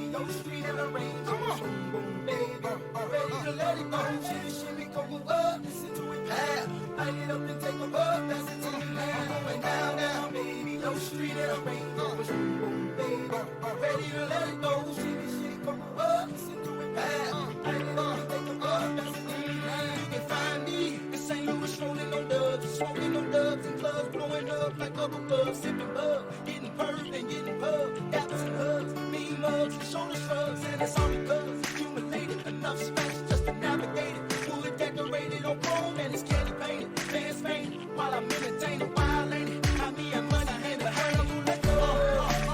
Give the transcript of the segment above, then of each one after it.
radio, street and the range. Come on, boom, boom, baby, ready to let it go. Shimmy, shimmy, come up, listen to it clap. Light it up and take a puff, pass it to me now. Going down, down, baby, no street and the range. Boom, boom, baby, ready to let it go. Shimmy, shimmy, come up, listen to it clap. Light it up and take a puff, pass it to me now. You can find me in St. Louis, strolling on dubs, smoking on dubs in clubs, blowing up like bubble bugs, sipping bug, getting perved and getting pub, gaps and hugs, mean mugs and shoulder shrugs, and it's all because accumulated enough space just to navigate it. Wood decorated on chrome and it's candy painted, fans fainted while I'm entertaining. Wild lady, I me and money hand to hand. Let go,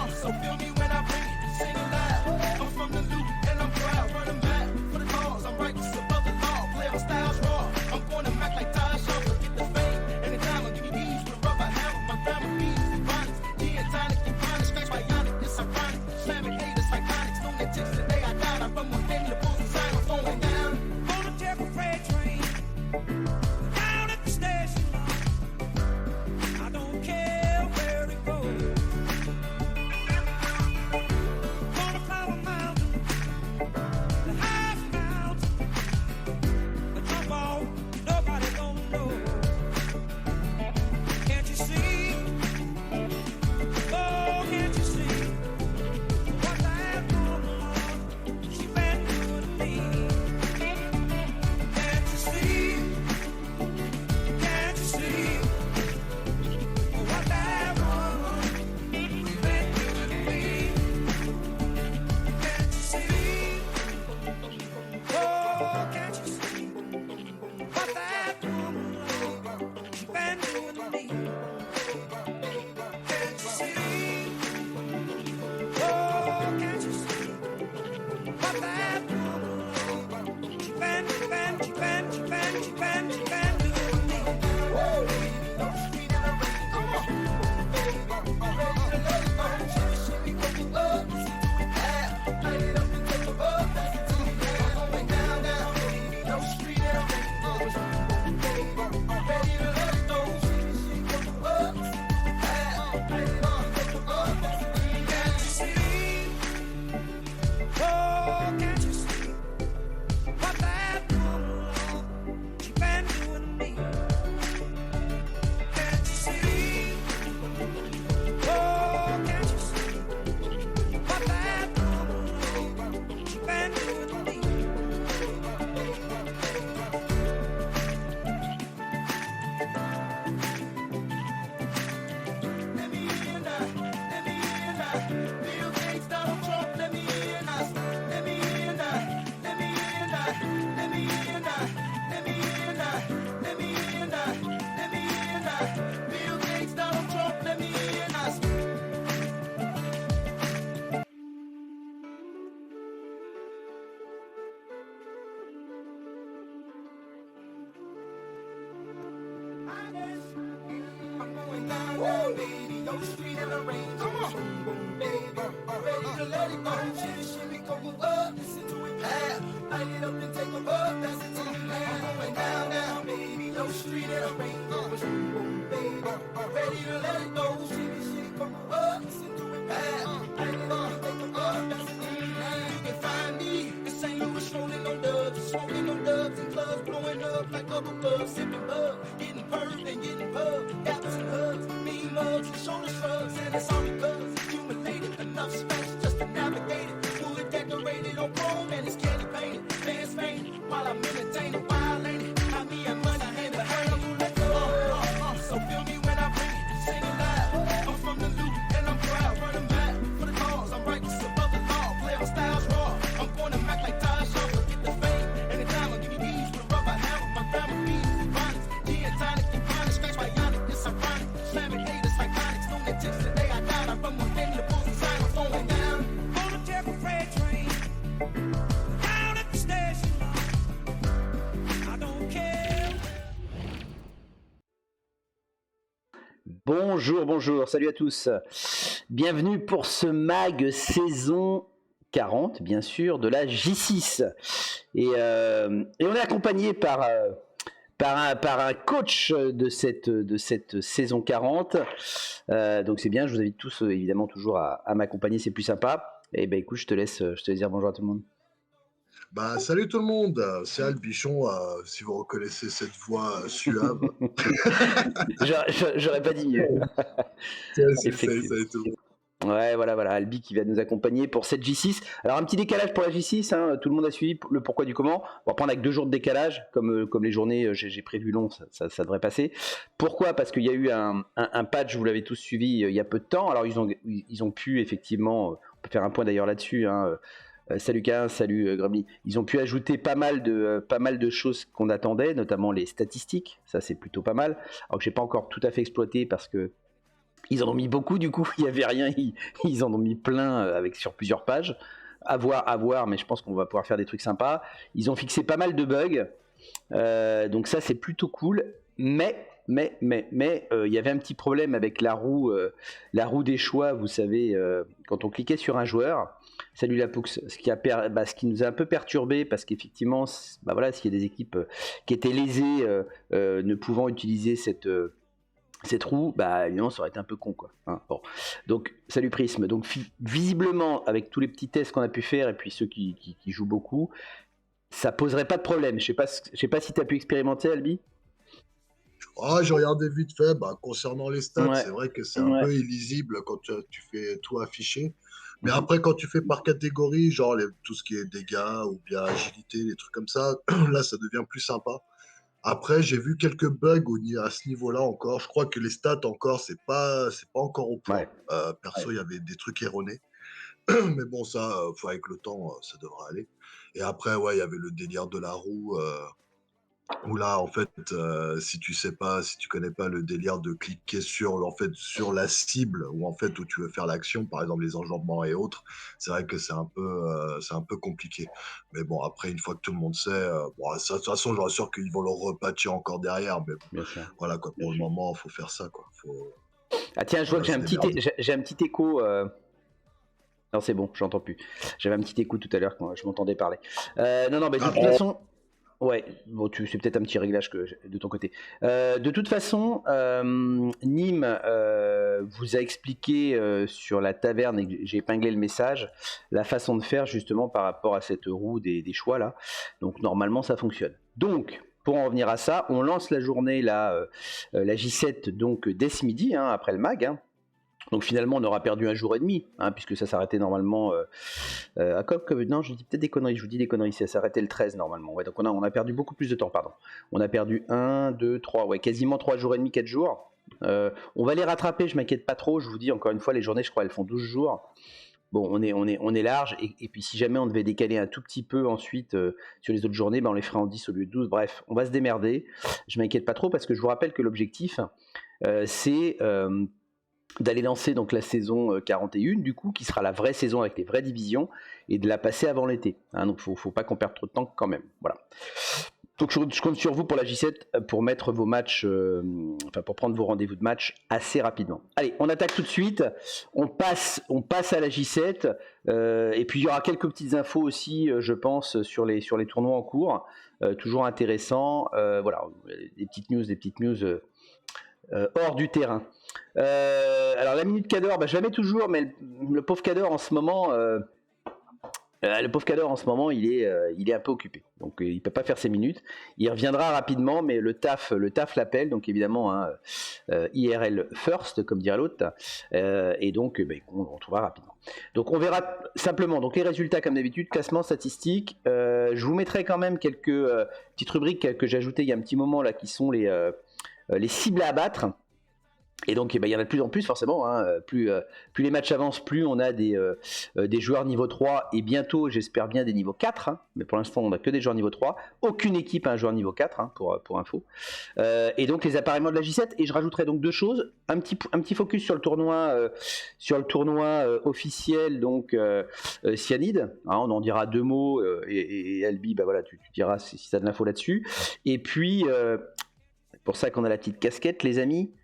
so feel me when I bring it, sing it loud. I'm from the loop and I'm proud, running back for the cause. I'm righteous above the law, play my styles raw. I'm going to Mac like Ty Shaw, get the fame and the diamond. Give me these with a rubber hammer, my grandma bees and bonnets, gin tonic and chronic, scratch bionic, it's ironic. Slamming haters like Onyx, lunatics today I got. I run with them, the bulls inside, I'm going down. On a Temple freight train, down at the station. I don't care where it goes. Gonna climb a mountain, the highest mountain. The jump off, nobody gonna know. Can't you see? Oh, can't you see? What that woman, she been doing to me. Can't you see? Can't you see? What that woman, she been doing to me. Can't you see? Oh, can't you see? What that woman, she been doing to me. Can't you see? Oh, can't you see? What that woman, she been doing to me. Woo! No street and the range. Come on, baby, ready to let it go. Shimmy, shimmy, come up, listen to it clap. Light it up and take a puff, pass it to me now. Going down, down, baby, no street and the range. Baby, ready to let it go. Shimmy, shimmy, come up, listen to it clap. Light it up and take a puff, pass it to me now. Can't you see? Oh, can't you see? What that woman, she been doing to me. Can't you see? Oh, can't you see? What that woman, she been doing to me. Let me in now, let me in now. Bill Gates, Donald Trump, let me in now. Let me in now, let me in now. Let me in now, let me in now. Let me in now, let me in now. Bill Gates, Donald Trump, let me in now. I'm going down, down, baby, no street and the range. Come on, boom, boom, baby, ready to let it go. Shimmy, shimmy, come up, listen to it clap. Light it up and take a puff, pass it to me now. Going down, down, baby, no street and the range. Boom, boom, baby, ready to let it go. Shimmy, shimmy, come up, listen to it clap. Light it up and take a puff, pass it to me now. You can find me in St. Louis, strolling on dubs, smoking on dubs in clubs, blowing up like bubble bugs, sipping bug, getting perved and getting pub, gaps and hugs, mean mugs and shoulder shrugs, and it's all because accumulated enough space just to navigate it. Wood decorated on chrome and it's candy painted, fans fainted while I'm entertaining. Wild lady, I me and money hand to hand. Let go, so feel me when I bring it, sing it loud. I'm from the loop and I'm proud, running back for the cause. I'm righteous above the law, play my styles raw. I'm going to Mac like Ty Shaw, get the fame and the diamond. Give me these with a rubber hammer, my grandma bees and bonnets, gin tonic and chronic, scratch bionic, it's ironic. Slamming haters like Onyx, lunatics today I got. I run with them, the bulls inside, I'm going down. On a Temple freight train, down at the station. I don't care. Bonjour, bonjour, salut à tous. Bienvenue pour ce mag saison 40, bien sûr, de la J6. Et on est accompagné par un coach de cette saison 40. Donc c'est bien, je vous invite tous évidemment toujours à m'accompagner, c'est plus sympa. Eh ben écoute, je te laisse dire bonjour à tout le monde. Bah, salut tout le monde, c'est Albichon, si vous reconnaissez cette voix suave. J'aurais pas dit mieux. Salut, Effectivement. salut tout le monde. Ouais, voilà, Albi qui va nous accompagner pour cette J6. Alors un petit décalage pour la J6, hein, tout le monde a suivi le pourquoi du comment. On va prendre avec 2 jours de décalage, comme les journées, j'ai prévu long, ça devrait passer. Pourquoi? Parce qu'il y a eu un patch, vous l'avez tous suivi il y a peu de temps. Alors ils ont pu effectivement, on peut faire un point d'ailleurs là-dessus, hein, salut K1, salut Grumly. Ils ont pu ajouter pas mal de choses qu'on attendait, notamment les statistiques. Ça c'est plutôt pas mal. Alors que j'ai pas encore tout à fait exploité parce que ils en ont mis beaucoup du coup, il n'y avait rien, ils en ont mis plein sur plusieurs pages. À voir, mais je pense qu'on va pouvoir faire des trucs sympas. Ils ont fixé pas mal de bugs, donc ça c'est plutôt cool. Mais il y avait un petit problème avec la roue des choix, vous savez, quand on cliquait sur un joueur. Salut la Poux, ce qui nous a un peu perturbé parce qu'effectivement, voilà, s'il y a des équipes qui étaient lésées ne pouvant utiliser cette roue, bah évidemment ça aurait été un peu con quoi. Hein, bon. Donc salut Prisme. Donc visiblement avec tous les petits tests qu'on a pu faire et puis ceux qui jouent beaucoup, ça poserait pas de problème. Je sais pas si tu as pu expérimenter Albi. J'ai regardé vite fait, concernant les stats, Ouais. c'est vrai que c'est un peu illisible quand tu fais tout afficher. Mais après, quand tu fais par catégorie, genre tout ce qui est dégâts ou bien agilité, des trucs comme ça, là, ça devient plus sympa. Après, j'ai vu quelques bugs à ce niveau-là encore. Je crois que les stats encore, c'est pas encore au point. Ouais. Perso, il y avait des trucs erronés. Mais bon, ça, avec le temps, ça devrait aller. Et après, ouais, il y avait le délire de la roue, où là, en fait, si tu connais pas le délire de cliquer sur la cible, ou en fait, où tu veux faire l'action, par exemple les enjambements et autres, c'est vrai que c'est un peu compliqué. Mais bon, après, une fois que tout le monde sait, ça, de toute façon, j'en suis sûr qu'ils vont le repatcher encore derrière. Mais bon, Bien sûr. voilà, quoi, pour le moment, il faut faire ça, quoi. Ah tiens, je vois que j'ai un petit écho. Non, c'est bon, j'entends plus. J'avais un petit écho tout à l'heure quand je m'entendais parler. Non, mais de toute façon. Ouais, bon, c'est peut-être un petit réglage de ton côté. De toute façon, Nîmes vous a expliqué sur la taverne, et j'ai épinglé le message, la façon de faire justement par rapport à cette roue des choix là. Donc normalement ça fonctionne. Donc pour en revenir à ça, on lance la journée là, la J7 donc dès ce midi, hein, après le mag. Hein. Donc finalement, on aura perdu 1 jour et demi, hein, puisque ça s'arrêtait normalement non, je dis peut-être des conneries, je vous dis des conneries, ça s'arrêtait le 13 normalement. Ouais, donc on a perdu beaucoup plus de temps, pardon. On a perdu 1, 2, 3, ouais, quasiment 3 jours et demi, 4 jours. On va les rattraper, je m'inquiète pas trop, je vous dis encore une fois, les journées, je crois, elles font 12 jours. Bon, on est large, et puis si jamais on devait décaler un tout petit peu ensuite sur les autres journées, on les ferait en 10 au lieu de 12. Bref, on va se démerder. Je m'inquiète pas trop parce que je vous rappelle que l'objectif, c'est d'aller lancer donc la saison 41 du coup, qui sera la vraie saison avec les vraies divisions, et de la passer avant l'été. Hein, donc faut pas qu'on perde trop de temps quand même. Voilà. Donc je compte sur vous pour la J7 pour mettre vos matchs, pour prendre vos rendez-vous de match assez rapidement. Allez, on attaque tout de suite. On passe à la J7 et puis il y aura quelques petites infos aussi, je pense, sur les tournois en cours. Toujours intéressant. Voilà, des petites news. Hors du terrain. Alors la minute Cador, je la mets toujours, mais le pauvre Cador en ce moment, il est un peu occupé, donc il peut pas faire ses minutes. Il reviendra rapidement, mais le taf l'appelle, donc évidemment, hein, IRL first, comme dirait l'autre, et donc on retrouvera rapidement. Donc on verra simplement donc les résultats comme d'habitude, classement statistique. Je vous mettrai quand même quelques petites rubriques que j'ai ajoutées il y a un petit moment là, qui sont les cibles à abattre. Et donc il y en a de plus en plus forcément, hein. Plus les matchs avancent, plus on a des joueurs niveau 3 et bientôt j'espère bien des niveaux 4, hein. Mais pour l'instant on n'a que des joueurs niveau 3, aucune équipe a un joueur niveau 4, hein, pour info. Et donc les appareillements de la J7, et je rajouterai donc 2 choses, un petit focus sur le tournoi officiel, donc Cyanide, hein, on en dira 2 mots, et Albi, voilà, tu diras si tu as de l'info là-dessus. Et puis pour ça qu'on a la petite casquette les amis,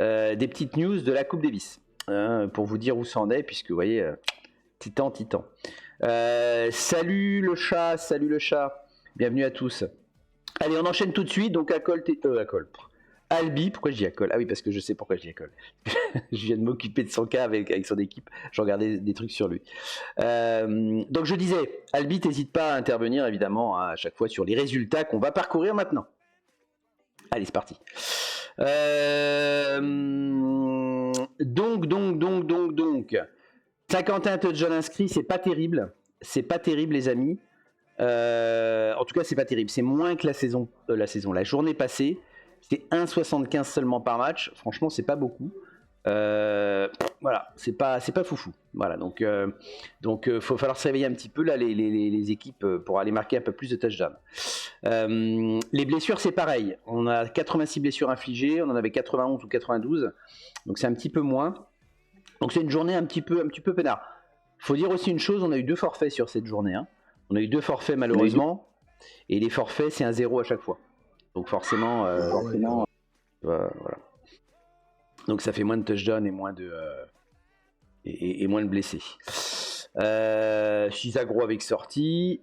des petites news de la Coupe Davis, hein, pour vous dire où ça en est, puisque vous voyez, titan. Salut le chat, bienvenue à tous. Allez, on enchaîne tout de suite, donc Albi, pourquoi je dis à colle? Ah oui, parce que je sais pourquoi je dis à colle. Je viens de m'occuper de son cas avec son équipe. Je regardais des trucs sur lui. Donc je disais, Albi, t'hésite pas à intervenir évidemment à chaque fois sur les résultats qu'on va parcourir maintenant. Allez, c'est parti. Donc. 51 touchdowns inscrits, c'est pas terrible. C'est pas terrible, les amis. En tout cas, c'est pas terrible. C'est moins que la journée passée. C'était 1,75 seulement par match. Franchement, c'est pas beaucoup. Voilà, c'est pas foufou. Voilà, donc faut falloir se réveiller un petit peu là, les équipes pour aller marquer un peu plus de touchdowns. Les blessures, c'est pareil. On a 86 blessures infligées. On en avait 91 ou 92. Donc c'est un petit peu moins. Donc c'est une journée un petit peu peinard. Faut dire aussi une chose, on a eu 2 forfaits sur cette journée. Hein. On a eu 2 forfaits malheureusement, et les forfaits c'est un 0 à chaque fois. Donc forcément, voilà. Donc ça fait moins de touchdowns et moins de moins de blessés. Chisagro avec sortie.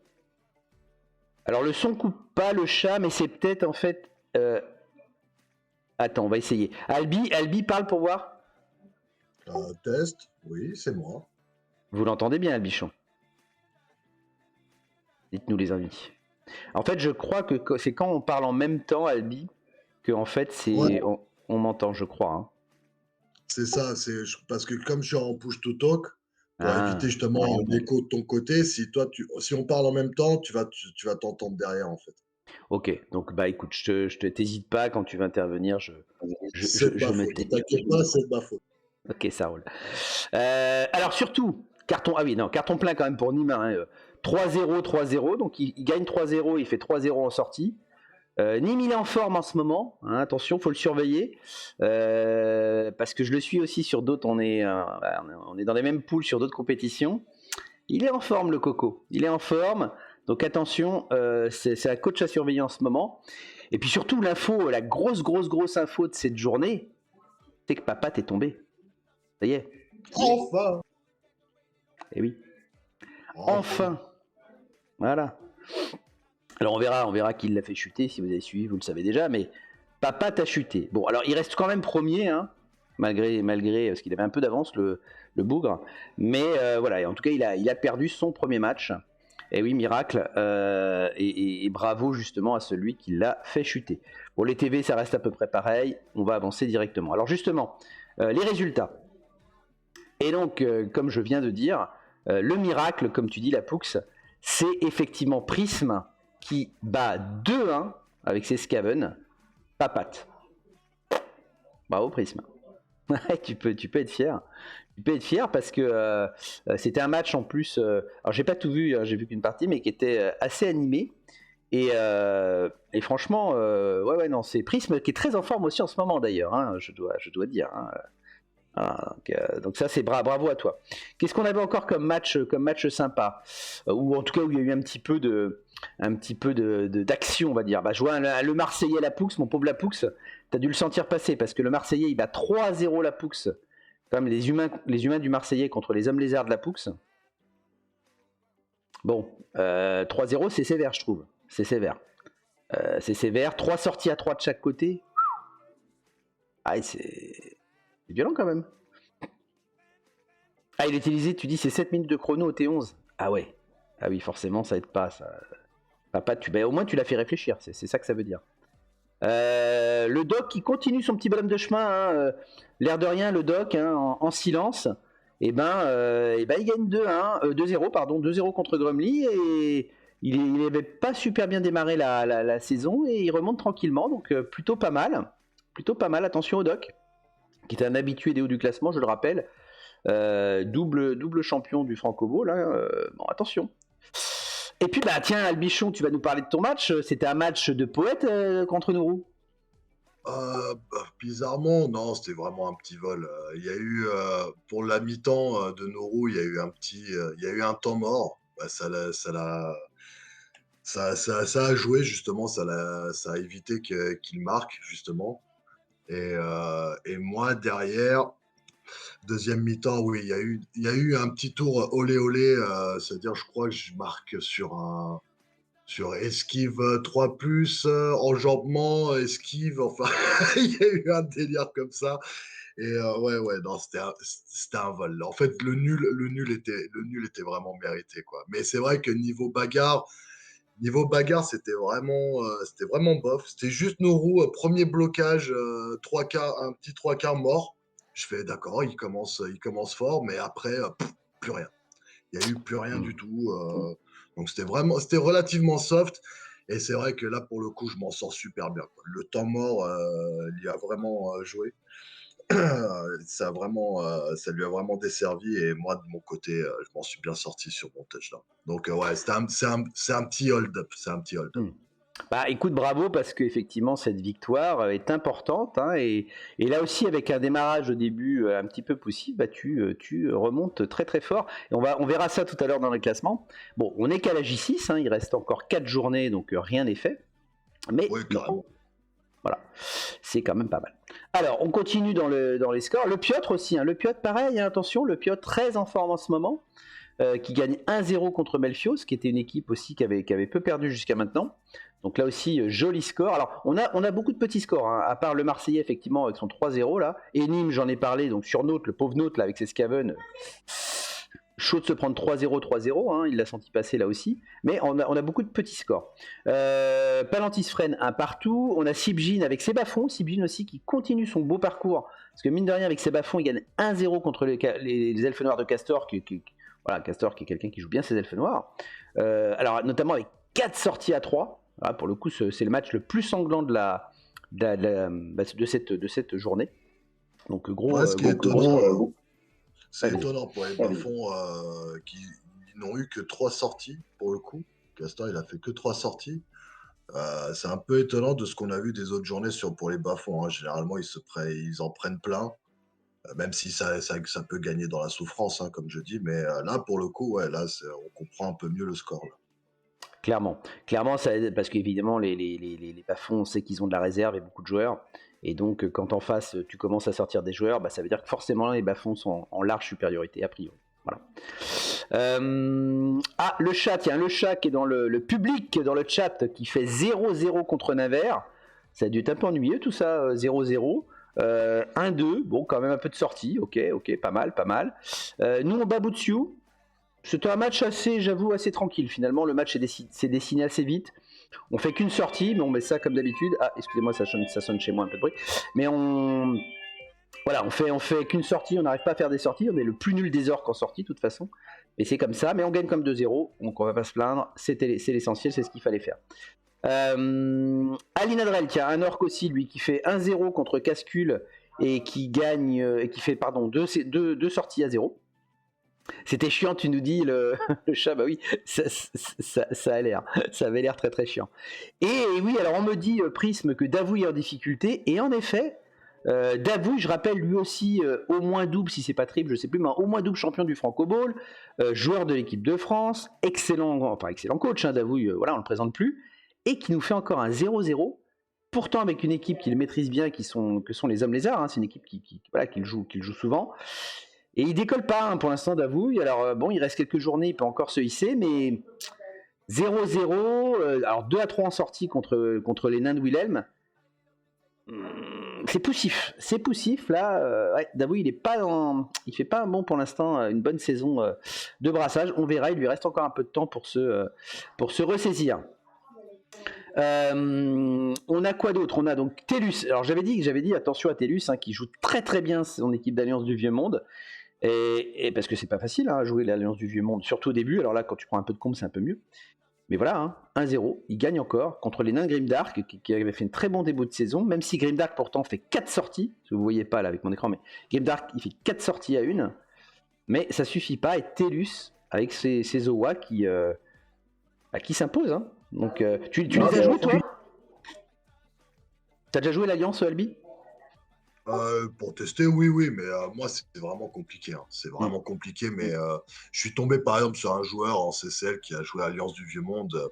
Alors le son coupe pas le chat, mais c'est peut-être en fait. Attends, on va essayer. Albi parle pour voir. Test, oui, c'est moi. Vous l'entendez bien, Albichon? Dites-nous les amis. En fait, je crois que c'est quand on parle en même temps, Albi, que en fait, on m'entend, je crois. Hein. C'est ça, parce que comme je suis en push to talk, pour éviter justement un écho de ton côté, si on parle en même temps, tu vas t'entendre derrière en fait. Ok, donc bah écoute, je t'hésite pas quand tu vas intervenir, je me tais. T'inquiète pas, c'est de ma faute. Ok, ça roule. Alors surtout, carton plein quand même pour Nîmes. Hein, 3-0, donc il gagne 3-0, il fait 3-0 en sortie. Nîmes, il est en forme en ce moment. Hein, attention, faut le surveiller parce que je le suis aussi sur d'autres. On est dans les mêmes poules sur d'autres compétitions. Il est en forme, le Coco. Il est en forme. Donc attention, c'est la coach à surveiller en ce moment. Et puis surtout, l'info, la grosse info de cette journée, c'est que Papa t'est tombé. Ça y est. Enfin. Eh oui. Enfin. Voilà. Alors on verra qui l'a fait chuter. Si vous avez suivi, vous le savez déjà. Mais Papa t'a chuté. Bon, alors il reste quand même premier, hein, malgré parce qu'il avait un peu d'avance, le bougre. Mais voilà, et en tout cas, il a perdu son premier match. Et oui, miracle. Et bravo justement à celui qui l'a fait chuter. Bon, les TV, ça reste à peu près pareil. On va avancer directement. Alors justement, les résultats. Et donc, comme je viens de dire, le miracle, comme tu dis, la Poux, c'est effectivement Prism qui bat 2-1 avec ses Scaven. Papate. Bravo Prism. tu peux être fier. Tu peux être fier parce que c'était un match en plus. Alors j'ai pas tout vu, hein, j'ai vu qu'une partie, mais qui était assez animé. Et franchement, non, c'est Prism qui est très en forme aussi en ce moment d'ailleurs. Hein, je dois dire. Hein. Voilà, donc ça c'est bravo à toi. Qu'est-ce qu'on avait encore comme match sympa, ou en tout cas où il y a eu un petit peu d'action, on va dire. Je vois le Marseillais Lapoux, mon pauvre Lapoux, t'as dû le sentir passer parce que le Marseillais il bat 3-0 Lapoux, comme les humains du Marseillais contre les hommes lézards de Lapoux. Bon, 3-0 c'est sévère, je trouve. C'est sévère. 3 sorties à 3 de chaque côté. Ah, c'est violent quand même. Ah, il est utilisé, tu dis, c'est 7 minutes de chrono au T11. Ah ouais. Ah oui, forcément, ça aide pas. Ça. Papa, au moins, tu l'as fait réfléchir. C'est ça que ça veut dire. Le Doc qui continue son petit bonhomme de chemin. Hein, l'air de rien, le Doc, hein, en silence. Il gagne 2-0 contre Grumly. Et il n'avait pas super bien démarré la saison. Et il remonte tranquillement. Donc, plutôt pas mal. Attention au Doc, qui est un habitué des hauts du classement, je le rappelle. Double champion du Francobo, là. Bon, attention. Et puis, tiens, Albichon, tu vas nous parler de ton match. C'était un match de poète contre Nourou. Bizarrement, non, c'était vraiment un petit vol. Il y a eu, pour la mi-temps de Nourou, il y a eu un temps mort. Ça a joué, justement, ça a évité qu'il marque, justement. Et moi, derrière, deuxième mi-temps, oui, il y a eu un petit tour olé olé, c'est-à-dire, je crois que je marque sur un sur esquive 3+, enjambement, esquive, enfin, il y a eu un délire comme ça. Et ouais, non, c'était un vol. En fait, le nul était vraiment mérité, quoi. Mais c'est vrai que niveau bagarre, c'était vraiment bof. C'était juste Nourou, 1er blocage, 3/4, un petit 3/4 mort. Je fais: «D'accord, il commence fort», mais après, plus rien. Il y a eu plus rien Mm. du tout, donc c'était relativement soft et c'est vrai que là, pour le coup, je m'en sors super bien, quoi. Le temps mort, il y a vraiment, joué. Ça lui a vraiment desservi et moi, de mon côté, je m'en suis bien sorti sur mon touchdown. Donc, ouais, c'est un petit hold-up, c'est un petit hold-up. Mm. Bah écoute, bravo parce qu'effectivement cette victoire est importante hein, et là aussi avec un démarrage au début un petit peu poussif, bah tu remontes très très fort et on verra ça tout à l'heure dans le classement. Bon, on n'est qu'à la J6, hein, il reste encore 4 journées donc rien n'est fait, mais Oui, bon, carrément. voilà, c'est quand même pas mal. Alors on continue dans les scores, le Piotr aussi, hein, le Piotr pareil, hein, attention, le Piotr très en forme en ce moment. Qui gagne 1-0 contre Melfios, qui était une équipe aussi qui avait peu perdu jusqu'à maintenant. Donc là aussi, joli score. Alors, on a beaucoup de petits scores, hein, à part le Marseillais, effectivement, avec son 3-0 là. Et Nîmes, j'en ai parlé, donc sur Naute, le pauvre Naute, là, avec ses Scaven, chaud de se prendre 3-0, 3-0, hein, il l'a senti passer là aussi. Mais on a beaucoup de petits scores. Palantis freine un partout. On a Sibjin avec ses bas-fonds. Sibjin aussi qui continue son beau parcours. Parce que mine de rien, avec ses bas-fonds, il gagne 1-0 contre les Elfes Noirs de Castor, voilà, Castor qui est quelqu'un qui joue bien ses elfes noirs. Alors, notamment avec 4 sorties à 3. Voilà, pour le coup, c'est le match le plus sanglant de cette journée. Donc, gros. Ouais, ce qui est étonnant, c'est Allez-y. étonnant pour les bas-fonds, qui ils n'ont eu que 3 sorties, pour le coup. Castor, il a fait que 3 sorties. C'est un peu étonnant de ce qu'on a vu des autres journées pour les bas-fonds, hein. Généralement, ils en prennent plein, même si ça peut gagner dans la souffrance, hein, comme je dis. Mais là, pour le coup, ouais, là, on comprend un peu mieux le score, là. Clairement, ça aide parce qu'évidemment, les bas-fonds, on sait qu'ils ont de la réserve et beaucoup de joueurs. Et donc, quand en face, tu commences à sortir des joueurs, bah, ça veut dire que forcément, les bas-fonds sont en large supériorité, a priori. Voilà. Le chat, tiens, le chat qui est dans le public, dans le chat, qui fait 0-0 contre Nevers. Ça a dû être un peu ennuyeux tout ça, 0-0. 1-2, bon, quand même un peu de sortie, ok, pas mal. Nous, on bat Boutsiou. C'était un match j'avoue, assez tranquille. Finalement, le match s'est dessiné assez vite. On fait qu'une sortie, mais on met ça comme d'habitude. Ah, excusez-moi, ça sonne chez moi un peu de bruit. Mais on fait qu'une sortie, on n'arrive pas à faire des sorties. On est le plus nul des orques en sortie, de toute façon. Mais c'est comme ça, mais on gagne comme 2-0, donc on va pas se plaindre. C'est l'essentiel, c'est ce qu'il fallait faire. Alin Adrel, tiens, un orc aussi, lui, qui fait 1-0 contre Cascule et qui gagne, et qui fait, deux sorties à 0. C'était chiant, tu nous dis, le chat, bah oui, ça a l'air, ça avait l'air très très chiant. Et oui, alors on me dit, Prisme, que Davoui est en difficulté, et en effet, Davoui, je rappelle, lui aussi, au moins double, si c'est pas triple, je sais plus, mais au moins double champion du Franco Ball, joueur de l'équipe de France, excellent coach, hein, Davoui, voilà, on le présente plus, et qui nous fait encore un 0-0, pourtant avec une équipe qu'il maîtrise bien, que sont les Hommes Lézards, hein, c'est une équipe qu'il joue souvent. Et il décolle pas hein, pour l'instant Davoui. Alors bon, il reste quelques journées, il peut encore se hisser, mais 0-0, alors 2-3 en sortie contre les nains de Wilhelm. C'est poussif là. Ouais, Davoui, il fait pas un bon pour l'instant, une bonne saison de brassage. On verra, il lui reste encore un peu de temps pour se ressaisir. On a quoi d'autre? On a donc Tellus. Alors j'avais dit attention à Tellus, hein, qui joue très très bien son équipe d'Alliance du Vieux Monde. Et parce que c'est pas facile hein, à jouer l'Alliance du Vieux Monde, surtout au début. Alors là, quand tu prends un peu de combe, c'est un peu mieux. Mais voilà, hein, 1-0, il gagne encore contre les nains de Grimdark, qui avaient fait un très bon début de saison, même si Grimdark pourtant fait 4 sorties, si vous ne voyez pas là avec mon écran, mais Grimdark il fait 4 sorties à 1, mais ça suffit pas, et Tellus, avec ses Owa qui s'imposent. Hein. Donc, tu les as joués toi? T'as déjà joué l'Alliance, Albi? Pour tester, oui, mais moi, c'est vraiment compliqué, hein. C'est vraiment compliqué, mais je suis tombé, par exemple, sur un joueur en CCL qui a joué à Alliance du Vieux Monde.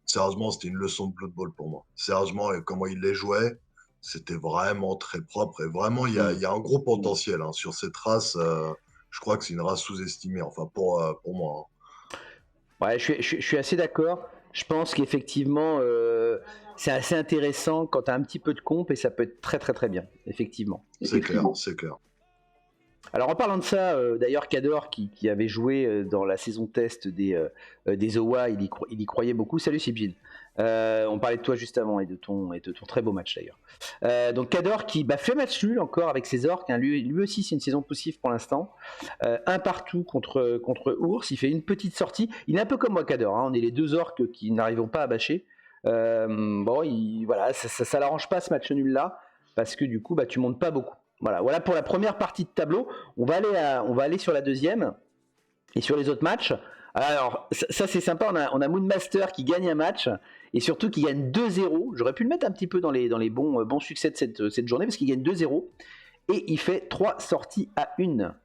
Sérieusement, c'était une leçon de Blood Bowl pour moi. Sérieusement, et comment il les jouait, c'était vraiment très propre. Et vraiment, il y a un gros potentiel hein, sur cette race. Je crois que c'est une race sous-estimée, enfin, pour moi. Hein. Ouais, je suis assez d'accord. Je pense qu'effectivement, c'est assez intéressant quand tu as un petit peu de comp et ça peut être très très très bien, effectivement. C'est clair, c'est clair. Alors en parlant de ça, d'ailleurs Cador qui avait joué dans la saison test des OWA, il y croyait beaucoup. Salut Sibjin. On parlait de toi juste avant et de ton très beau match d'ailleurs. Donc Cador qui fait match nul encore avec ses orques. Hein. Lui aussi c'est une saison poussive pour l'instant. Un partout contre Ours. Il fait une petite sortie. Il est un peu comme moi Cador. Hein. On est les deux orques qui n'arrivons pas à bâcher. Voilà, ça l'arrange pas ce match nul là parce que du coup tu montes pas beaucoup. Voilà pour la première partie de tableau. On va aller sur la deuxième et sur les autres matchs. Alors ça c'est sympa. On a Moonmaster qui gagne un match et surtout qui gagne 2-0. J'aurais pu le mettre un petit peu dans les bons succès de cette journée parce qu'il gagne 2-0 et il fait 3 sorties à 1.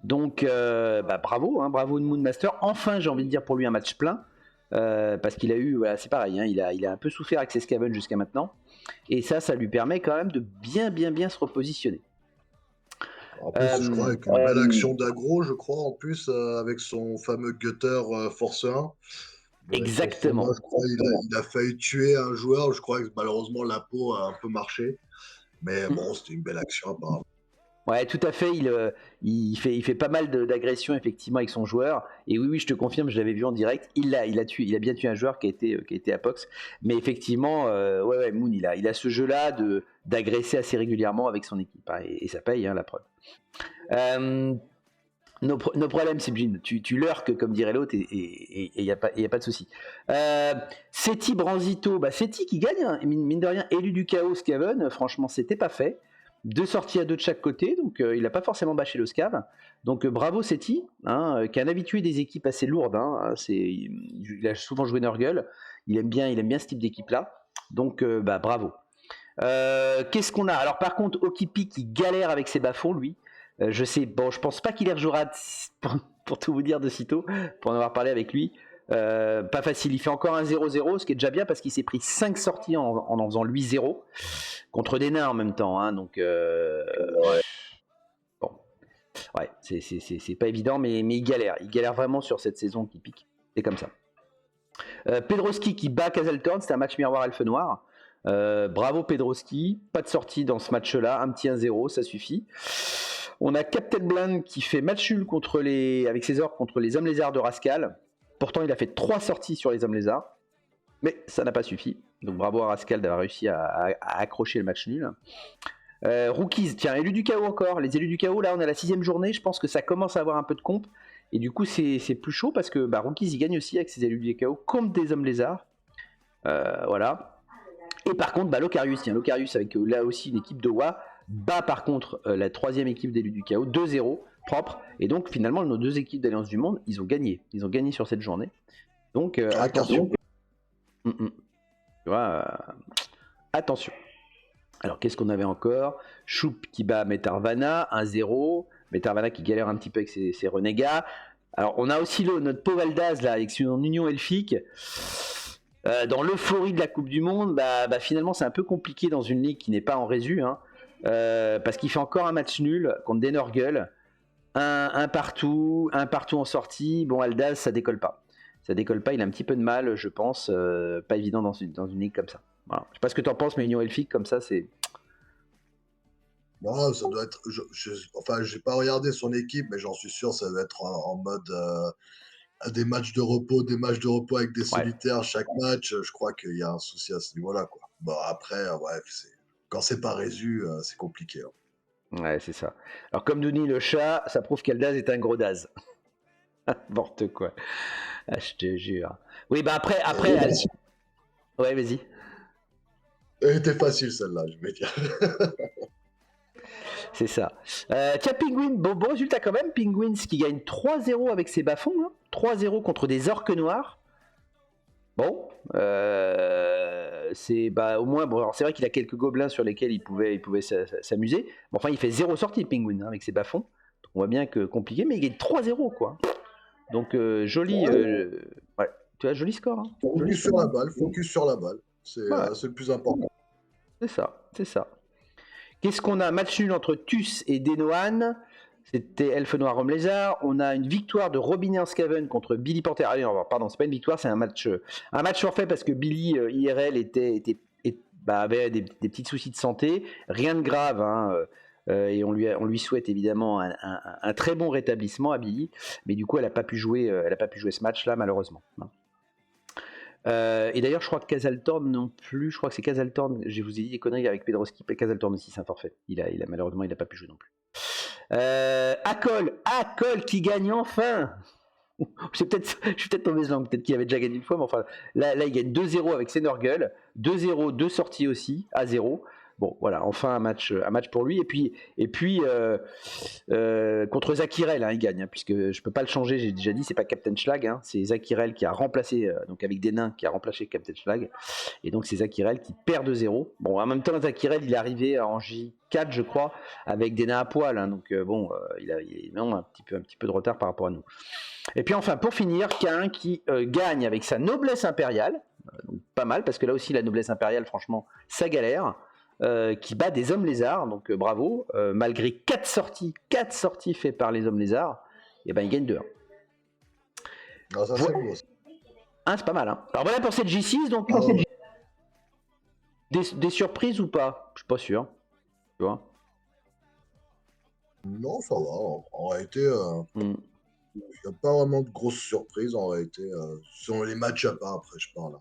Donc bravo Moonmaster. Enfin j'ai envie de dire pour lui un match plein. Parce qu'il a eu, c'est pareil, hein, il a un peu souffert avec ses Scaven jusqu'à maintenant, et ça lui permet quand même de bien se repositionner. En plus, je crois avec une belle action d'aggro, je crois, en plus, avec son fameux Gutter Force 1. Exactement. Je crois il a failli tuer un joueur, je crois que malheureusement la peau a un peu marché, mais bon, c'était une belle action apparemment. Ouais, tout à fait. Il fait pas mal d'agressions effectivement avec son joueur. Et oui, je te confirme, je l'avais vu en direct. Il a bien tué un joueur qui a été à Pox. Mais effectivement, Moon, il a ce jeu-là d'agresser assez régulièrement avec son équipe. Hein, et ça paye, hein, la preuve. Nos problèmes, c'est Jin. Tu lurques, comme dirait l'autre, et il y a pas de souci. Seti Branzito, Seti qui gagne, hein, mine de rien, élu du chaos Skaven. Franchement, c'était pas fait. 2 sorties à 2 de chaque côté, donc il n'a pas forcément bâché le scav. Donc bravo Seti, hein, qui est un habitué des équipes assez lourdes. Hein, il a souvent joué Nurgle, il aime bien ce type d'équipe-là. Donc bravo. Qu'est-ce qu'on a? Alors par contre, Okipi qui galère avec ses bas-fonds, lui. Je pense pas qu'il les rejouera pour tout vous dire de sitôt, pour en avoir parlé avec lui. Pas facile, il fait encore un 0-0, ce qui est déjà bien parce qu'il s'est pris 5 sorties en faisant lui 0 contre des nains en même temps, hein, donc bon, ouais, c'est pas évident, mais il galère vraiment sur cette saison qui pique, c'est comme ça. Pedroski qui bat Kazeltorn, c'était un match miroir elfe noir. Bravo Pedroski, pas de sortie dans ce match-là, un petit 1-0, ça suffit. On a Captain Bland qui fait match nul avec ses orques contre les hommes lézards de Rascal. Pourtant, il a fait 3 sorties sur les hommes lézards, mais ça n'a pas suffi. Donc bravo à Rascal d'avoir réussi à accrocher le match nul. Rookies, tiens, élus du chaos encore. Les élus du chaos, là, on est à la 6e journée. Je pense que ça commence à avoir un peu de comp. Et du coup, c'est plus chaud parce que Rookies, il gagne aussi avec ses élus du chaos contre des hommes lézards. Voilà. Et par contre, Locarius, tiens, Locarius avec là aussi une équipe de WA, bat par contre la 3e équipe d'élus du chaos, 2-0. Propre, et donc finalement nos 2 équipes d'Alliance du Monde ils ont gagné sur cette journée, donc attention. Tu vois, attention. Alors qu'est-ce qu'on avait encore? Choup qui bat Metarvana 1-0, Metarvana qui galère un petit peu avec ses renégats. Alors on a aussi notre pauvre Aldaz là avec son union elfique. Dans l'euphorie de la Coupe du Monde, finalement c'est un peu compliqué dans une ligue qui n'est pas en résu, hein, parce qu'il fait encore un match nul contre des Nurgle. Un partout en sortie. Bon, Aldaz, ça décolle pas. Il a un petit peu de mal, je pense. Pas évident dans une ligue comme ça. Voilà. Je sais pas ce que tu en penses, mais Union Elfique, comme ça, c'est... Non, ça doit être... j'ai pas regardé son équipe, mais j'en suis sûr, ça doit être en mode des matchs de repos avec des solitaires chaque match. Je crois qu'il y a un souci à ce niveau-là, quoi. Bon, après, quand c'est pas résu, c'est compliqué. Hein. Ouais, c'est ça. Alors, comme nous dit le chat, ça prouve qu'Aldaz est un gros daz. N'importe quoi. Ah, je te jure. Oui, après... Ouais, vas-y. Elle était facile, celle-là, je vais dire. C'est ça. Tiens, Penguin, bon résultat quand même. Penguins qui gagne 3-0 avec ses bas-fonds. Hein. 3-0 contre des orques noirs. Bon, c'est au moins bon. Alors c'est vrai qu'il a quelques gobelins sur lesquels il pouvait s'amuser. Bon, enfin, il fait 0 sortie Penguin avec ses bas-fonds. Donc, on voit bien que compliqué, mais il gagne 3-0 quoi. Donc joli, ouais, tu vois, joli score. Hein. Focus sur la balle. C'est le plus important. C'est ça. Qu'est-ce qu'on a? Match nul entre Tus et Denoan. C'était Elfe Noir Homme Lézard. On a une victoire de Robinet en Scaven contre Billy Panther. Ah, non, pardon, c'est pas une victoire, c'est un match forfait parce que Billy IRL avait des petits soucis de santé. Rien de grave, hein, et on lui souhaite évidemment un très bon rétablissement à Billy. Mais du coup, elle n'a pas pu jouer ce match-là, malheureusement. Et d'ailleurs, je crois que Casaltorn non plus. Je crois que c'est Casaltorn. Je vous ai dit des conneries avec Pedroski. Casaltorn aussi, c'est un forfait. Malheureusement, il n'a pas pu jouer non plus. Akol qui gagne enfin. Je suis peut-être tombé ce langue, peut-être qu'il avait déjà gagné une fois, mais enfin là il gagne 2-0 avec Senorgul, 2-0, 2 sorties aussi à 0. Bon voilà, enfin un match pour lui, et puis contre Zakirel, hein, il gagne, hein, puisque je peux pas le changer, j'ai déjà dit, c'est pas Captain Schlag, hein, c'est Zakirel qui a remplacé, donc avec des nains, qui a remplacé Captain Schlag, et donc c'est Zakirel qui perd 2-0. Bon, en même temps Zakirel il est arrivé en J4 je crois, avec des nains à poil, hein, donc il a un petit peu de retard par rapport à nous. Et puis enfin pour finir, Cain qui gagne avec sa noblesse impériale, donc pas mal, parce que là aussi la noblesse impériale franchement ça galère. Qui bat des hommes lézards, donc bravo, malgré 4 sorties faites par les hommes lézards, et ben il gagne 2-1. Ah, ça c'est beau. Hein, c'est pas mal, hein. Alors voilà pour cette J6, donc des surprises ou pas? Je suis pas sûr. Tu vois? Non, ça va. En réalité, il n'y a pas vraiment de grosses surprises en réalité. Sur les matchs à part, après je parle.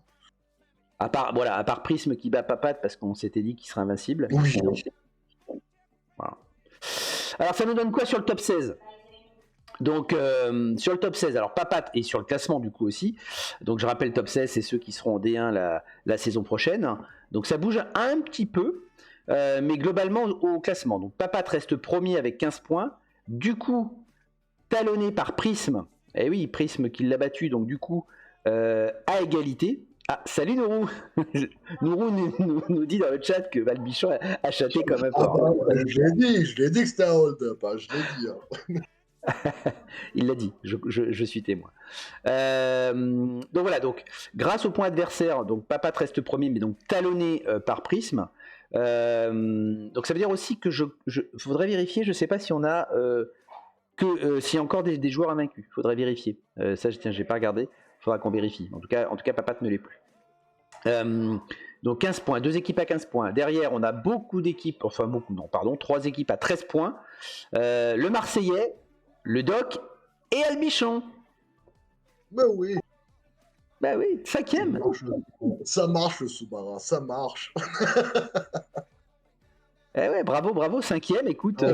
À part Prisme qui bat Papate parce qu'on s'était dit qu'il serait invincible. Oui. Voilà. Alors ça nous donne quoi sur le top 16? Donc sur le top 16, alors Papate est sur le classement du coup aussi. Donc je rappelle, top 16 c'est ceux qui seront en D1 la saison prochaine. Donc ça bouge un petit peu, mais globalement au classement. Donc Papate reste premier avec 15 points. Du coup, talonné par Prisme. Et oui, Prisme qui l'a battu, donc du coup à égalité. Ah, salut Nourou. Nourou nous dit dans le chat que Valbichon a chaté comme un porc. Je l'ai dit que c'était un hold-up, hein, je l'ai dit. Hein. Il l'a dit, je suis témoin. Donc voilà, donc grâce au point adversaire, donc Papate reste premier, mais donc talonné par Prisme. Donc ça veut dire aussi que faudrait vérifier, je ne sais pas si on a s'il y a encore des joueurs invaincus. Faudrait vérifier. Ça, j'ai pas regardé. Faudra qu'on vérifie. En tout cas, Papate ne l'est plus. Donc 15 points, 2 équipes à 15 points. Derrière, on a beaucoup d'équipes, 3 équipes à 13 points. Le Marseillais, le Doc et Albichon. Ben oui. Ben oui, 5e. Ça marche le Soubara, ça marche. Eh ouais, bravo, 5e, écoute.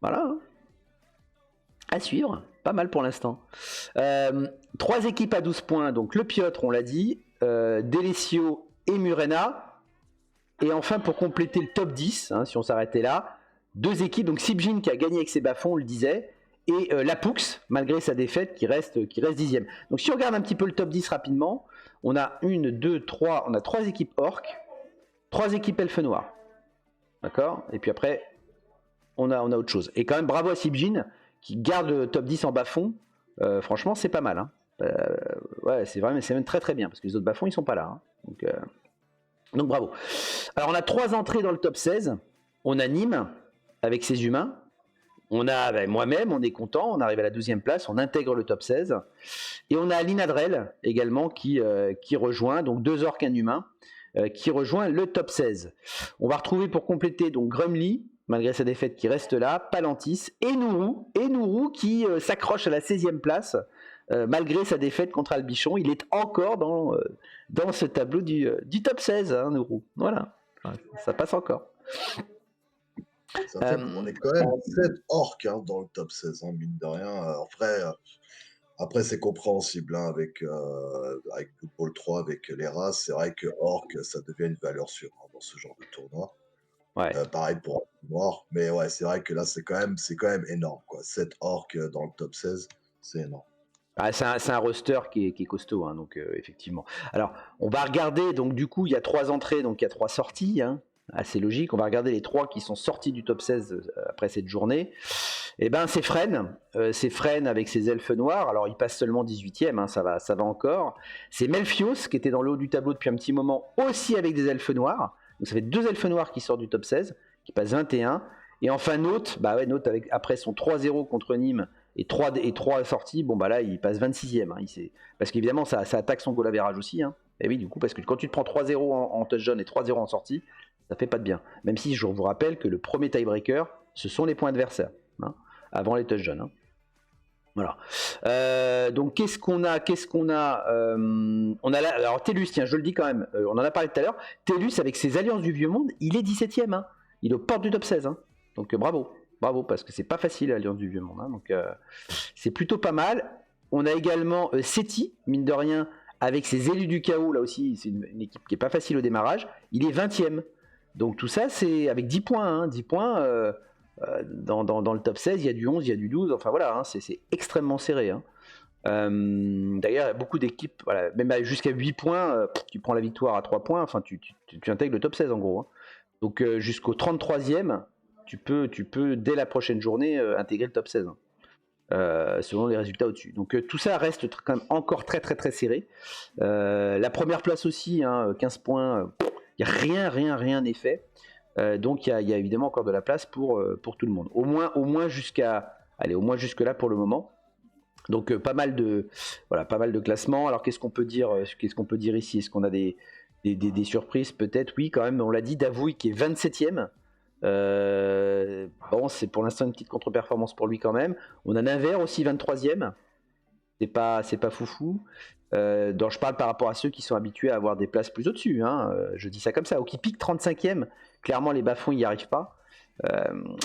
Voilà. Hein. À suivre, pas mal pour l'instant. 3 équipes à 12 points, donc le Piotr, on l'a dit, Delicio et Murena. Et enfin, pour compléter le top 10, hein, si on s'arrêtait là, 2 équipes, donc Sibjin qui a gagné avec ses bas-fonds, on le disait, et Lapux, malgré sa défaite, qui reste 10e. Donc si on regarde un petit peu le top 10 rapidement, on a 3 équipes orques, 3 équipes elfe noir. D'accord? Et puis après, on a autre chose. Et quand même, bravo à Sibjin, qui garde le top 10 en bas-fond. Franchement, c'est pas mal. Hein. Ouais, c'est même très très bien, parce que les autres bas-fonds, ils sont pas là. Hein. Donc bravo. Alors, on a 3 entrées dans le top 16. On a Nîmes, avec ses humains. On a moi-même, on est content, on arrive à la 12e place, on intègre le top 16. Et on a Linadrel, également, qui rejoint, donc 2 orques, 1 humain, qui rejoint le top 16. On va retrouver, pour compléter, donc Grumly, malgré sa défaite, qui reste là, Palantis et Nourou qui s'accroche à la 16e place, malgré sa défaite contre Albichon. Il est encore dans ce tableau du top 16, hein, Nourou. Voilà, ça passe encore. Ça fait qu'on est quand même 7 orques, hein, dans le top 16, hein, mine de rien. Après c'est compréhensible, hein, avec Blood Bowl 3, avec les races. C'est vrai que orc, ça devient une valeur sûre, hein, dans ce genre de tournoi. Ouais. Pareil pour Noir, mais ouais, c'est vrai que là c'est quand même énorme, quoi. 7 orques dans le top 16, c'est énorme. Ah, c'est un roster qui est costaud, hein, donc effectivement. Alors, on va regarder, donc du coup, il y a 3 entrées, donc il y a 3 sorties, hein, assez logique. On va regarder les 3 qui sont sortis du top 16 après cette journée. Et ben, c'est Fren avec ses elfes noirs. Alors, il passe seulement 18e, hein, ça va encore. C'est Melfios qui était dans le haut du tableau depuis un petit moment, aussi avec des elfes noirs. Donc ça fait 2 elfes noirs qui sortent du top 16, qui passent 21. Et enfin Note, bah ouais, Note avec, après son 3-0 contre Nîmes et 3 sorties, bon bah là il passe 26e. Parce qu'évidemment ça attaque son goal average aussi. Hein. Et oui, du coup, parce que quand tu te prends 3-0 en touchdown et 3-0 en sortie, ça fait pas de bien. Même si je vous rappelle que le premier tiebreaker, ce sont les points adversaires, hein, avant les touchdowns. Hein. Voilà. Donc qu'est-ce qu'on a on a là, alors TELUS, tiens, je le dis quand même, on en a parlé tout à l'heure. TELUS avec ses alliances du vieux monde, il est 17e. Hein. Il est aux portes du top 16. Hein. Donc bravo, parce que c'est pas facile l'alliance du vieux monde. Hein. Donc c'est plutôt pas mal. On a également SETI, mine de rien, avec ses élus du chaos, là aussi, c'est une équipe qui est pas facile au démarrage. Il est 20e. Donc tout ça, c'est avec 10 points. Hein, 10 points. Dans le top 16, il y a du 11, il y a du 12, enfin voilà, hein, c'est extrêmement serré. Hein. D'ailleurs, il y a beaucoup d'équipes, voilà, même jusqu'à 8 points, tu prends la victoire à 3 points, enfin tu intègres le top 16 en gros. Hein. Donc jusqu'au 33e, tu peux dès la prochaine journée intégrer le top 16. Hein. Selon les résultats au-dessus. Donc tout ça reste quand même encore très très très serré. La première place aussi, hein, 15 points, il n'y a rien n'est fait. Donc il y a évidemment encore de la place pour tout le monde. Au moins jusque là pour le moment. Donc pas mal de classements. Alors qu'est-ce qu'on peut dire ici? Est-ce qu'on a des surprises peut-être? Oui, quand même, on l'a dit, Davouille qui est 27e. Bon, c'est pour l'instant une petite contre-performance pour lui quand même. On a Nevers aussi 23e. C'est pas foufou. Donc je parle par rapport à ceux qui sont habitués à avoir des places plus au-dessus. Hein. Je dis ça comme ça. Okipic 35e. Clairement, les bas-fonds, ils n'y arrivent pas.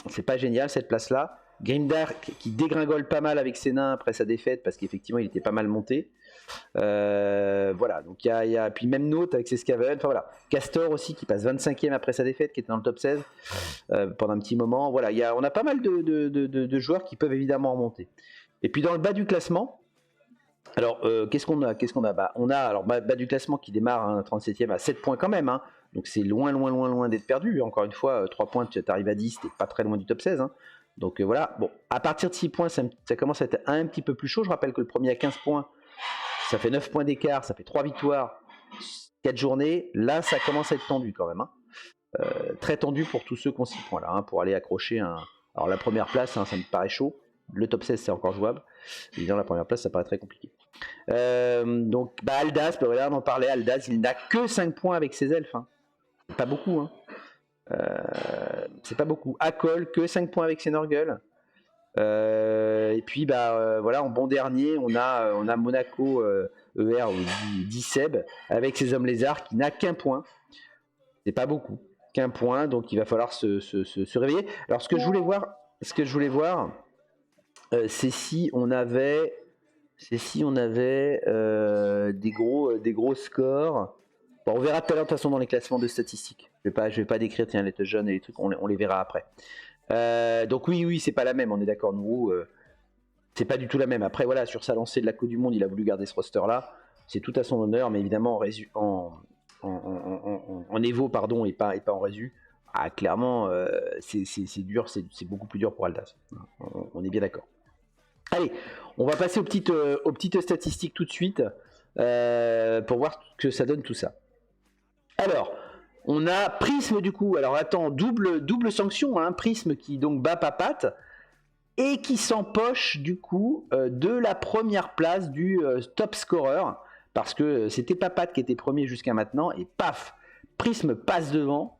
C'est pas génial cette place-là. Grimdar qui dégringole pas mal avec ses nains après sa défaite parce qu'effectivement, il était pas mal monté. Voilà, donc il y a puis même Note avec ses Scaven, enfin voilà, Castor aussi qui passe 25e après sa défaite, qui était dans le top 16 pendant un petit moment. Voilà, on a pas mal de joueurs qui peuvent évidemment remonter. Et puis dans le bas du classement, alors qu'est-ce qu'on a on a alors bas du classement qui démarre hein, 37e à 7 points quand même, hein, donc c'est loin d'être perdu. Encore une fois, 3 points, tu arrives à 10, t'es pas très loin du top 16. Hein. Donc voilà, bon, à partir de 6 points, ça commence à être un petit peu plus chaud. Je rappelle que le premier a 15 points. Ça fait 9 points d'écart, ça fait 3 victoires, 4 journées. Là, ça commence à être tendu quand même. Hein. Très tendu pour tous ceux qui ont 6 points là, hein, pour aller accrocher un. Alors la première place, hein, ça me paraît chaud. Le top 16, c'est encore jouable. Évidemment, la première place, ça paraît très compliqué. Donc, Aldas, on en parlait. Aldas, il n'a que 5 points avec ses elfes. Hein. C'est pas beaucoup. Hein. C'est pas beaucoup. Akol, que 5 points avec ses Norgueul. Et puis voilà, en bon dernier on a Monaco ER ou 10 Seb avec ses hommes lézards qui n'a qu'un point. C'est pas beaucoup, qu'un point, donc il va falloir se réveiller. Alors ce que je voulais voir, c'est si on avait des gros scores. Bon, on verra tout à l'heure de toute façon dans les classements de statistiques. Je vais pas décrire les jeunes et les trucs, on les verra après. Donc oui, c'est pas la même, on est d'accord, nous, c'est pas du tout la même. Après voilà, sur sa lancée de la Coupe du Monde, il a voulu garder ce roster là, c'est tout à son honneur, mais évidemment en Evo pardon et pas en résu. Ah, clairement, c'est dur, c'est beaucoup plus dur pour Aldas. On est bien d'accord. Allez, on va passer aux petites statistiques tout de suite pour voir ce que ça donne tout ça. Alors. On a Prisme du coup, alors attends, double sanction, hein, Prisme qui donc bat Papat et qui s'empoche du coup de la première place du top scorer, parce que c'était Papat qui était premier jusqu'à maintenant, et paf, Prisme passe devant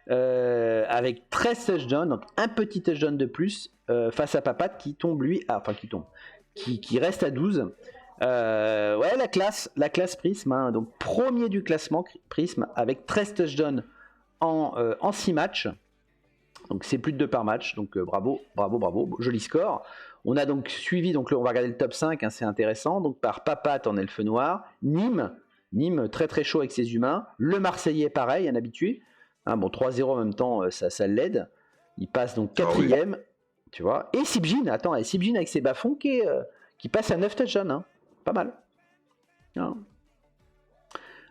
avec 13 touchdowns, donc un petit touchdown de plus face à Papat qui tombe lui, qui reste à 12. Ouais, la classe Prisme, hein, donc premier du classement Prisme avec 13 touchdowns en 6 matchs, donc c'est plus de 2 par match, donc bravo, joli score. On a donc suivi, donc on va regarder le top 5, hein, c'est intéressant, donc par Papat en elfe noir, Nîmes très très chaud avec ses humains, le Marseillais pareil, un habitué, hein, bon 3-0 en même temps, ça l'aide, il passe donc 4ème, tu vois, et Sibjin avec ses bas-fonds qui passe à 9 touchdowns, hein. Pas mal. Non.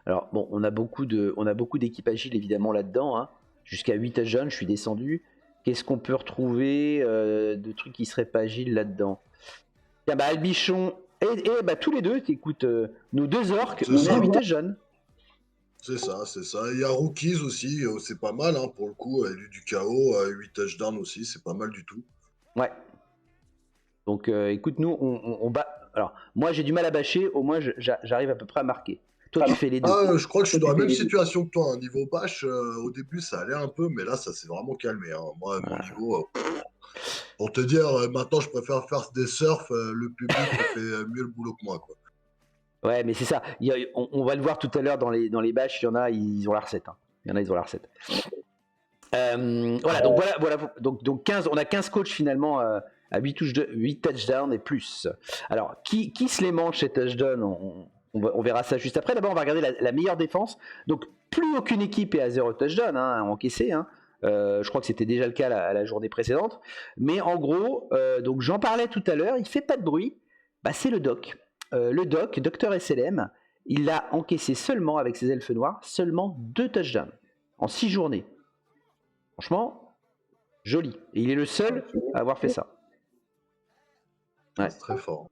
Alors bon, on a beaucoup d'équipes agiles évidemment là-dedans, hein. Jusqu'à 8 touchdowns, je suis descendu. Qu'est-ce qu'on peut retrouver de trucs qui seraient pas agiles là-dedans? Tiens, Albichon et tous les deux, écoute, nos deux orques, on a 8 touchdowns. C'est ça, c'est ça. Il y a Rookies aussi, c'est pas mal hein, pour le coup. Élu du chaos, 8 touchdowns aussi, c'est pas mal du tout. Ouais. Donc écoute, nous, on bat. Alors, moi, j'ai du mal à bâcher, au moins, j'arrive à peu près à marquer. Toi, tu fais les deux. Ah, je crois que je suis dans la même situation que toi. Hein. Niveau bâche, au début, ça allait un peu, mais là, ça s'est vraiment calmé. Hein. Moi, mon niveau, pour te dire, maintenant, je préfère faire des surfs. Le public fait mieux le boulot que moi, quoi. Ouais, mais c'est ça. On va le voir tout à l'heure dans les bâches, il y en a, ils ont la recette. Hein. Il y en a, ils ont la recette. Voilà, donc voilà. Donc 15, on a 15 coachs finalement à 8 touchdowns et plus. Alors, qui se les mange ces touchdowns on verra ça juste après. D'abord, on va regarder la meilleure défense. Donc, plus aucune équipe est à 0 touchdown encaissé. Hein. Je crois que c'était déjà le cas à la journée précédente. Mais en gros, donc j'en parlais tout à l'heure, il fait pas de bruit. Bah, c'est le doc. Le doc, Dr SLM, il a encaissé seulement, avec ses elfes noirs, seulement 2 touchdowns en 6 journées. Franchement, joli. Et il est le seul à avoir fait ça. Ouais. C'est très fort.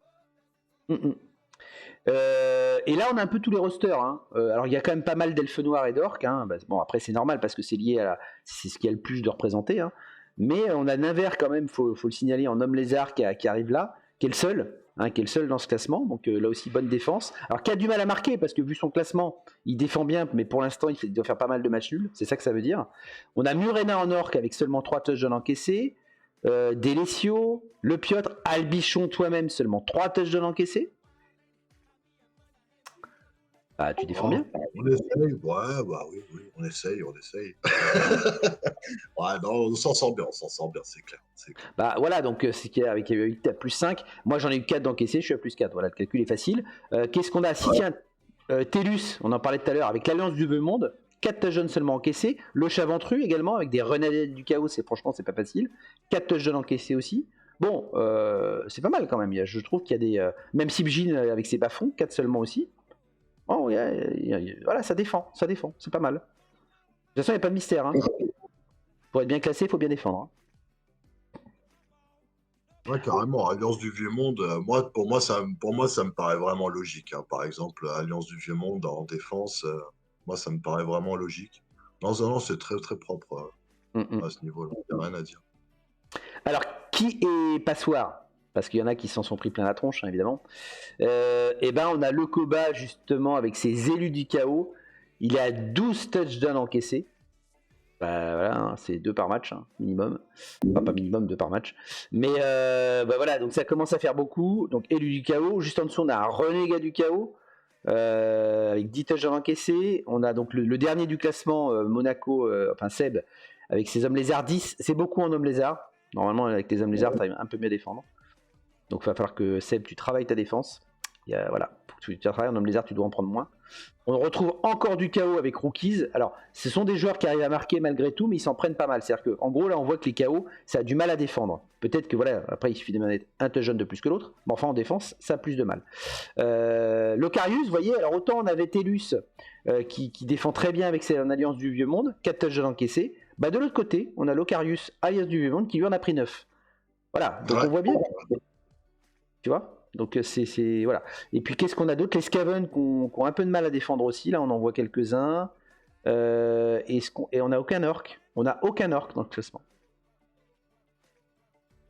Et là, on a un peu tous les rosters. Hein. Alors, il y a quand même pas mal d'elfes noirs et d'orques. Hein. Bah, bon, après, c'est normal parce que c'est lié à c'est ce qui a le plus de représenté. Hein. Mais on a Ninver quand même, faut le signaler, en homme lézard qui arrive là, qui est le seul. Hein, qui est le seul dans ce classement, donc là aussi bonne défense. Alors qui a du mal à marquer parce que vu son classement, il défend bien, mais pour l'instant il doit faire pas mal de matchs nuls, c'est ça que ça veut dire. On a Murena en orque avec seulement 3 touchdowns encaissés, Delesio, Le Piotr, Albichon toi-même seulement 3 touchdowns encaissés. Bah tu défends bien. On essaye, ouais, bah oui, on essaye. Ouais, non, on s'en sort bien, c'est clair. Bah voilà, donc c'est qu'avec 8 à plus 5, moi j'en ai eu 4 d'encaissés, je suis à plus 4, voilà, le calcul est facile. Qu'est-ce qu'on a? Si tiens, Tellus, on en parlait tout à l'heure, avec l'Alliance du Vieux Monde, 4 touchdowns seulement encaissés, le Chaventru également, avec des renadades du chaos, franchement c'est pas facile, 4 touchdowns encaissés aussi. Bon, c'est pas mal quand même, je trouve qu'il y a des... même Sibjin avec ses bas-fonds, 4 seulement aussi. Oh, voilà, ça défend, c'est pas mal. De toute façon, il n'y a pas de mystère. Hein. Pour être bien classé, il faut bien défendre. Hein. Ouais, carrément, Alliance du Vieux Monde, pour moi, ça me paraît vraiment logique. Hein. Par exemple, Alliance du Vieux Monde en défense, moi, ça me paraît vraiment logique. Non, c'est très, très propre à ce niveau-là, il n'y a rien à dire. Alors, qui est passoire? Parce qu'il y en a qui s'en sont pris plein la tronche, hein, évidemment. Et ben, on a le Koba, justement, avec ses élus du chaos. Il a 12 touchdowns encaissés. Bah voilà, hein, c'est 2 par match, hein, minimum. Enfin, pas minimum, 2 par match. Mais bah voilà, donc ça commence à faire beaucoup. Donc, élu du chaos. Juste en dessous, on a un renégat du chaos. Avec 10 touchdowns encaissés. On a donc le dernier du classement, Monaco, enfin Seb, avec ses hommes lézards 10. C'est beaucoup en hommes lézards. Normalement, avec tes hommes lézards, tu arrives un peu mieux à défendre. Donc il va falloir que Seb, tu travailles ta défense. Voilà, pour que tu travailles en homme lézard, tu dois en prendre moins. On retrouve encore du chaos avec Rookies. Alors, ce sont des joueurs qui arrivent à marquer malgré tout, mais ils s'en prennent pas mal. C'est-à-dire qu'en gros, là, on voit que les chaos, ça a du mal à défendre. Peut-être que voilà, après, il suffit de mettre un touchdown de plus que l'autre, mais enfin, en défense, ça a plus de mal. Locarius, vous voyez, alors autant on avait Tellus qui défend très bien avec son alliance du Vieux Monde, 4 touchdowns encaissés. Bah, de l'autre côté, on a Locarius, alliance du Vieux Monde, qui lui en a pris 9. Voilà, donc on voit bien. Tu vois? Donc c'est voilà. Et puis qu'est-ce qu'on a d'autre? Les Skaven qui ont un peu de mal à défendre aussi. Là, on en voit quelques-uns. Et on n'a aucun orc. On n'a aucun orc dans le classement.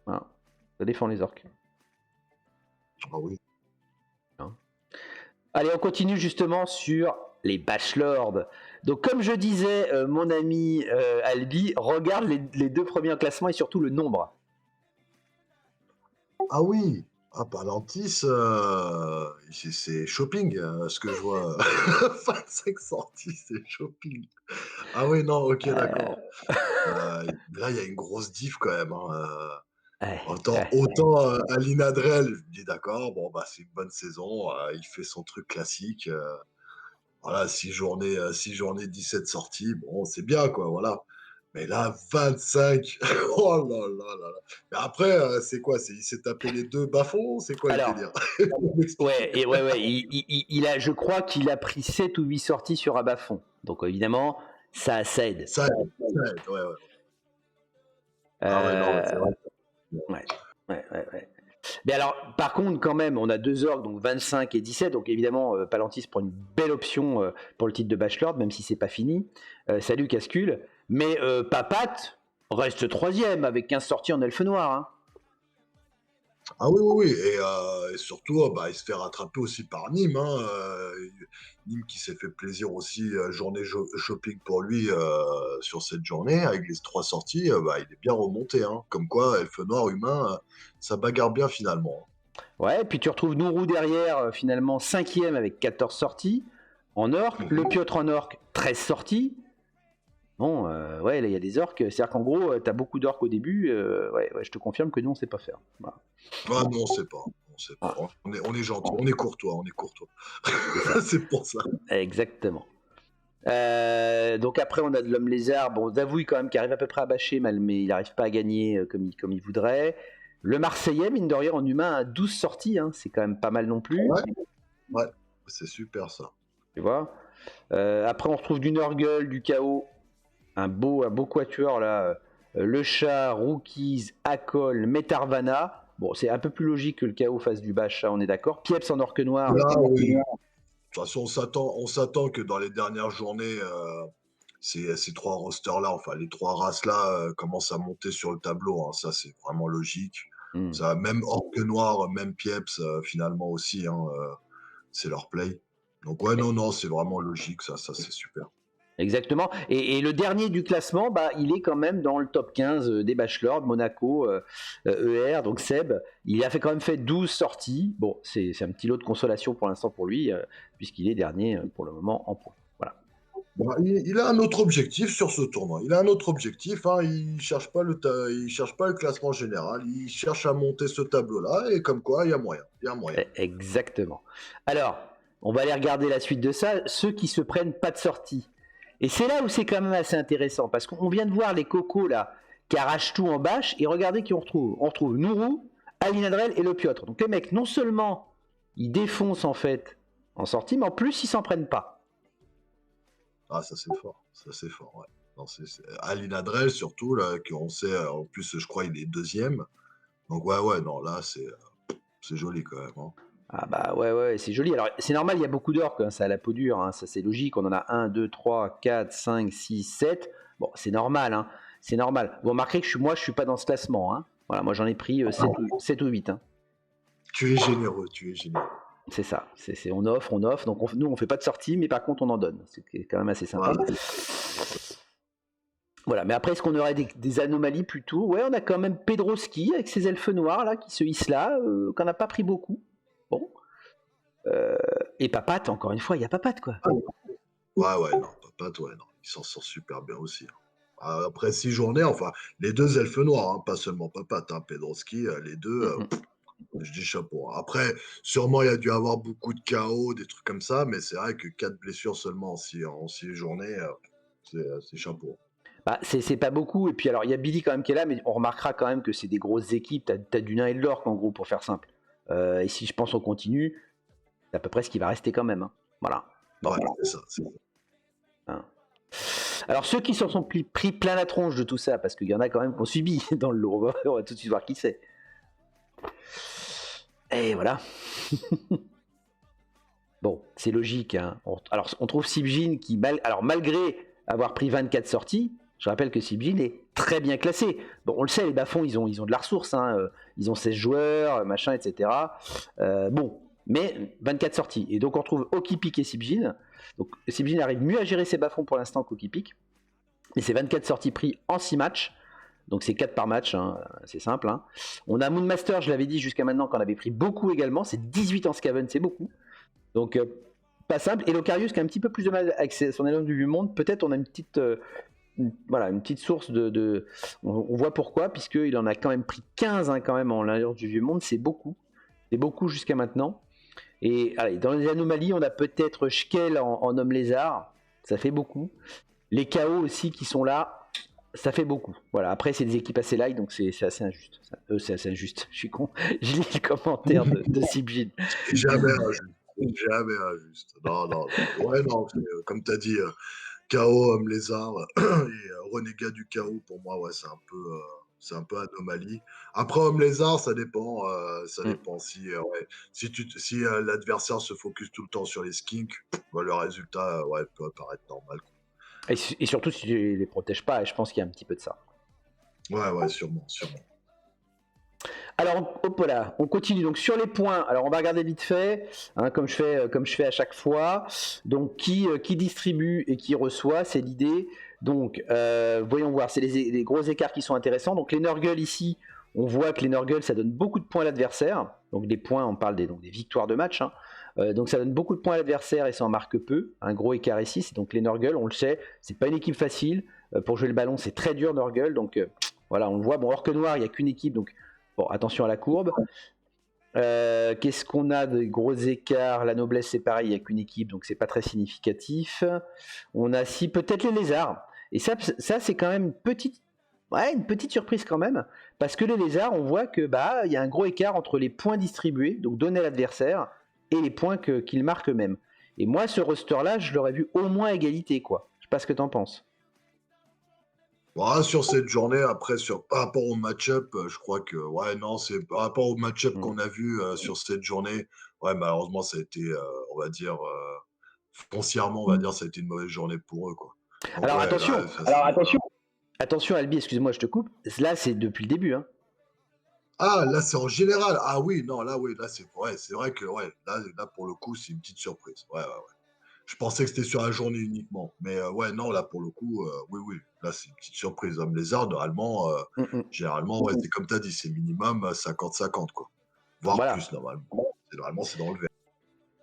Voilà. Ça défend les orcs. Ah oui. Hein. Allez, on continue justement sur les bachelords. Donc comme je disais, mon ami Albi, regarde les 2 premiers en classement et surtout le nombre. Ah oui. Ah, Palantis, c'est shopping, ce que je vois. 25 sorties, c'est shopping. Ah oui, non, ok, d'accord. Là, il y a une grosse diff quand même. Hein. Autant Ali Nadrel, je me dis d'accord, bon, bah, c'est une bonne saison, il fait son truc classique. Voilà, 6 journées, 17 sorties, bon, c'est bien, quoi, voilà. Mais là, 25, oh là là là là. Mais après, c'est quoi? Il s'est tapé les 2 bas-fonds? C'est quoi le délire? Ouais, je crois qu'il a pris 7 ou 8 sorties sur Abafon. Donc évidemment, ça aide. Ça aide, ouais. Ah ouais, non, c'est vrai. Ouais. Mais alors, par contre, quand même, on a 2 orques, donc 25 et 17. Donc évidemment, Palantis prend une belle option pour le titre de Bachelor, même si c'est pas fini. Salut Cascule. Mais Papat reste troisième avec 15 sorties en elfe noir. Hein. Ah oui, oui, oui. Et surtout, il se fait rattraper aussi par Nîmes. Hein, Nîmes qui s'est fait plaisir aussi, journée shopping pour lui sur cette journée, avec les 3 sorties, il est bien remonté. Hein. Comme quoi, Elfe Noir humain, ça bagarre bien finalement. Ouais, puis tu retrouves Nourou derrière, finalement cinquième avec 14 sorties en orque. Hein. Le Piotr en orque, 13 sorties. Bon, ouais, là, il y a des orques. C'est-à-dire qu'en gros, tu as beaucoup d'orques au début. Ouais, je te confirme que nous, on sait pas faire. Voilà. Ah non, on sait pas. On sait pas. On est gentil, on est courtois, on est courtois. C'est pour ça. Exactement. Donc après, on a de l'homme lézard. Bon, Zavouille quand même qui arrive à peu près à bâcher, mais il n'arrive pas à gagner comme il voudrait. Le Marseillais, mine de rien, en humain, a 12 sorties. Hein. C'est quand même pas mal non plus. Ouais, c'est super ça. Tu vois. Après, on retrouve du Nurgle, du Chaos. Un beau quatuor là. Le chat, Rookies, Akol, Metarvana. Bon, c'est un peu plus logique que le Chaos fasse du bâche, ça, on est d'accord. Pieps en orque noir. Là, oui. De toute façon, on s'attend que dans les dernières journées, ces 3 rosters-là, enfin les 3 races-là, commencent à monter sur le tableau. Hein. Ça, c'est vraiment logique. Ça, même Orque Noir, même Pieps, finalement aussi, hein, c'est leur play. Donc ouais, non, c'est vraiment logique, ça c'est super. Exactement. Et le dernier du classement, il est quand même dans le top 15 des Bachelors, de Monaco, ER, donc Seb. Il a quand même fait 12 sorties. Bon, c'est un petit lot de consolation pour l'instant pour lui, puisqu'il est dernier pour le moment en points. Voilà. Il a un autre objectif sur ce tournoi. Il a un autre objectif. Hein. Il cherche pas le classement général. Il cherche à monter ce tableau-là. Et comme quoi, il y a moyen. Exactement. Alors, on va aller regarder la suite de ça. Ceux qui se prennent pas de sortie. Et c'est là où c'est quand même assez intéressant, parce qu'on vient de voir les cocos là, qui arrachent tout en bâche, et regardez qui on retrouve. On retrouve Nourou, Alinadrel et le Piotr. Donc les mecs, non seulement ils défoncent en fait en sortie, mais en plus ils s'en prennent pas. Ah, ça c'est fort, ouais. Non, Alinadrel surtout, là, qu'on sait, en plus je crois il est deuxième. Donc ouais, non, là c'est joli quand même. Hein. Ah ouais, c'est joli. Alors c'est normal, il y a beaucoup d'orques, hein, ça a la peau dure, hein, ça c'est logique. On en a 1, 2, 3, 4, 5, 6, 7. Bon, c'est normal, hein, c'est normal. Vous remarquerez que moi je suis pas dans ce classement. Hein. Voilà, moi j'en ai pris 7 ou 8. Hein. Tu es généreux. C'est ça, on offre. Donc nous on fait pas de sortie, mais par contre on en donne. C'est quand même assez sympa. Voilà, mais après, est-ce qu'on aurait des anomalies plutôt? Ouais, on a quand même Pedroski avec ses elfes noirs là qui se hissent là, qu'on n'a pas pris beaucoup. Bon. Et Papat, encore une fois, il y a Papat quoi. Ouais, non, Papat, ouais, non, il s'en sort super bien aussi. Hein. Après 6 journées, enfin, les 2 elfes noirs, hein, pas seulement Papat, hein, Pedroski, les 2, je dis chapeau. Hein. Après, sûrement, il y a dû avoir beaucoup de chaos, des trucs comme ça, mais c'est vrai que 4 blessures seulement en 6 journées, c'est chapeau. C'est pas beaucoup. Et puis alors, il y a Billy quand même qui est là, mais on remarquera quand même que c'est des grosses équipes. T'as du nain et de l'orque en gros, pour faire simple. Et si je pense on continue, c'est à peu près ce qui va rester quand même. Hein. Voilà. Bon. Ouais, c'est ça. Hein. Alors ceux qui s'en sont pris plein la tronche de tout ça, parce qu'il y en a quand même qu'on subit dans le lot, on va tout de suite voir qui c'est. Et voilà. Bon, c'est logique. Hein. Alors on trouve Sibjin qui, malgré avoir pris 24 sorties, je rappelle que Sibjin est très bien classé. Bon, on le sait, les bas-fonds, ils ont de la ressource. Hein. Ils ont 16 joueurs, machin, etc. Bon, mais 24 sorties. Et donc on retrouve Okipik et Sibjin. Donc Sibjin arrive mieux à gérer ses bas-fonds pour l'instant qu'Okipik. Et c'est 24 sorties pris en 6 matchs. Donc c'est 4 par match, hein. C'est simple. Hein. On a Moonmaster, je l'avais dit jusqu'à maintenant, qu'on avait pris beaucoup également. C'est 18 en Scaven, c'est beaucoup. Donc pas simple. Et Locarius qui a un petit peu plus de mal avec son élan du monde. Peut-être on a une petite source de on voit pourquoi, puisqu'il en a quand même pris 15 hein, quand même en l'alliance du vieux monde. C'est beaucoup jusqu'à maintenant. Et allez, dans les anomalies, on a peut-être Shkel en homme lézard, ça fait beaucoup. Les KO aussi qui sont là, ça fait beaucoup. Voilà. Après, c'est des équipes assez light, donc c'est assez injuste. C'est assez injuste. Je suis con. Je lis les commentaires de Sibjin. Jamais injuste. Non. Ouais, non, comme tu as dit, KO, homme lézard et renégat du chaos, pour moi, ouais, c'est c'est un peu anomalie. Après, Homme Lézard, ça Mm. dépend ouais, si l'adversaire se focus tout le temps sur les skinks, bah, le résultat ouais, peut paraître normal, quoi. Et surtout si tu les protèges pas, et je pense qu'il y a un petit peu de ça. Ouais, sûrement, sûrement. Alors, hop là, on continue. Donc sur les points, alors on va regarder vite fait, hein, comme je fais à chaque fois. Donc qui distribue et qui reçoit, c'est l'idée. Donc voyons voir, c'est les gros écarts qui sont intéressants. Donc les Nurgle ici, on voit que les Nurgle, ça donne beaucoup de points à l'adversaire. Donc des points, on parle des victoires de match, hein. Donc ça donne beaucoup de points à l'adversaire et ça en marque peu. Un gros écart ici. Donc les Nurgle, on le sait, c'est pas une équipe facile. Pour jouer le ballon, c'est très dur Nurgle. Donc voilà, on le voit. Bon, Orque Noir, il n'y a qu'une équipe, donc bon, attention à la courbe. Qu'est-ce qu'on a de gros écarts? La noblesse, c'est pareil, il n'y a qu'une équipe, donc c'est pas très significatif. On a si peut-être les lézards. Et ça c'est quand même une petite surprise quand même, parce que les lézards, on voit que il y a un gros écart entre les points distribués, donc donnés à l'adversaire, et les points qu'ils marquent eux-mêmes. Et moi, ce roster-là, je l'aurais vu au moins à égalité, quoi. Je sais pas ce que t'en penses. Ouais, sur cette journée, après, par rapport au match-up, je crois que, ouais, non, c'est par rapport au match-up Mm. qu'on a vu sur cette journée, ouais, malheureusement, ça a été, on va dire, foncièrement, on va dire, ça a été une mauvaise journée pour eux, quoi. Donc, Alors ouais, attention, là, attention Albi, excuse-moi, je te coupe. Là, c'est depuis le début, hein. Ah, là, c'est en général. Ah oui, non, là, oui, là, c'est vrai que, ouais, là, pour le coup, c'est une petite surprise. Ouais, ouais, ouais. Je pensais que c'était sur la journée uniquement. Mais ouais, non, là, pour le coup, oui, oui, là, c'est une petite surprise. Homme lézard, Mm, mm. généralement, ouais, c'est comme tu as dit, c'est minimum 50-50, quoi. Voire Voilà, plus, normalement. Normalement, c'est dans le vert.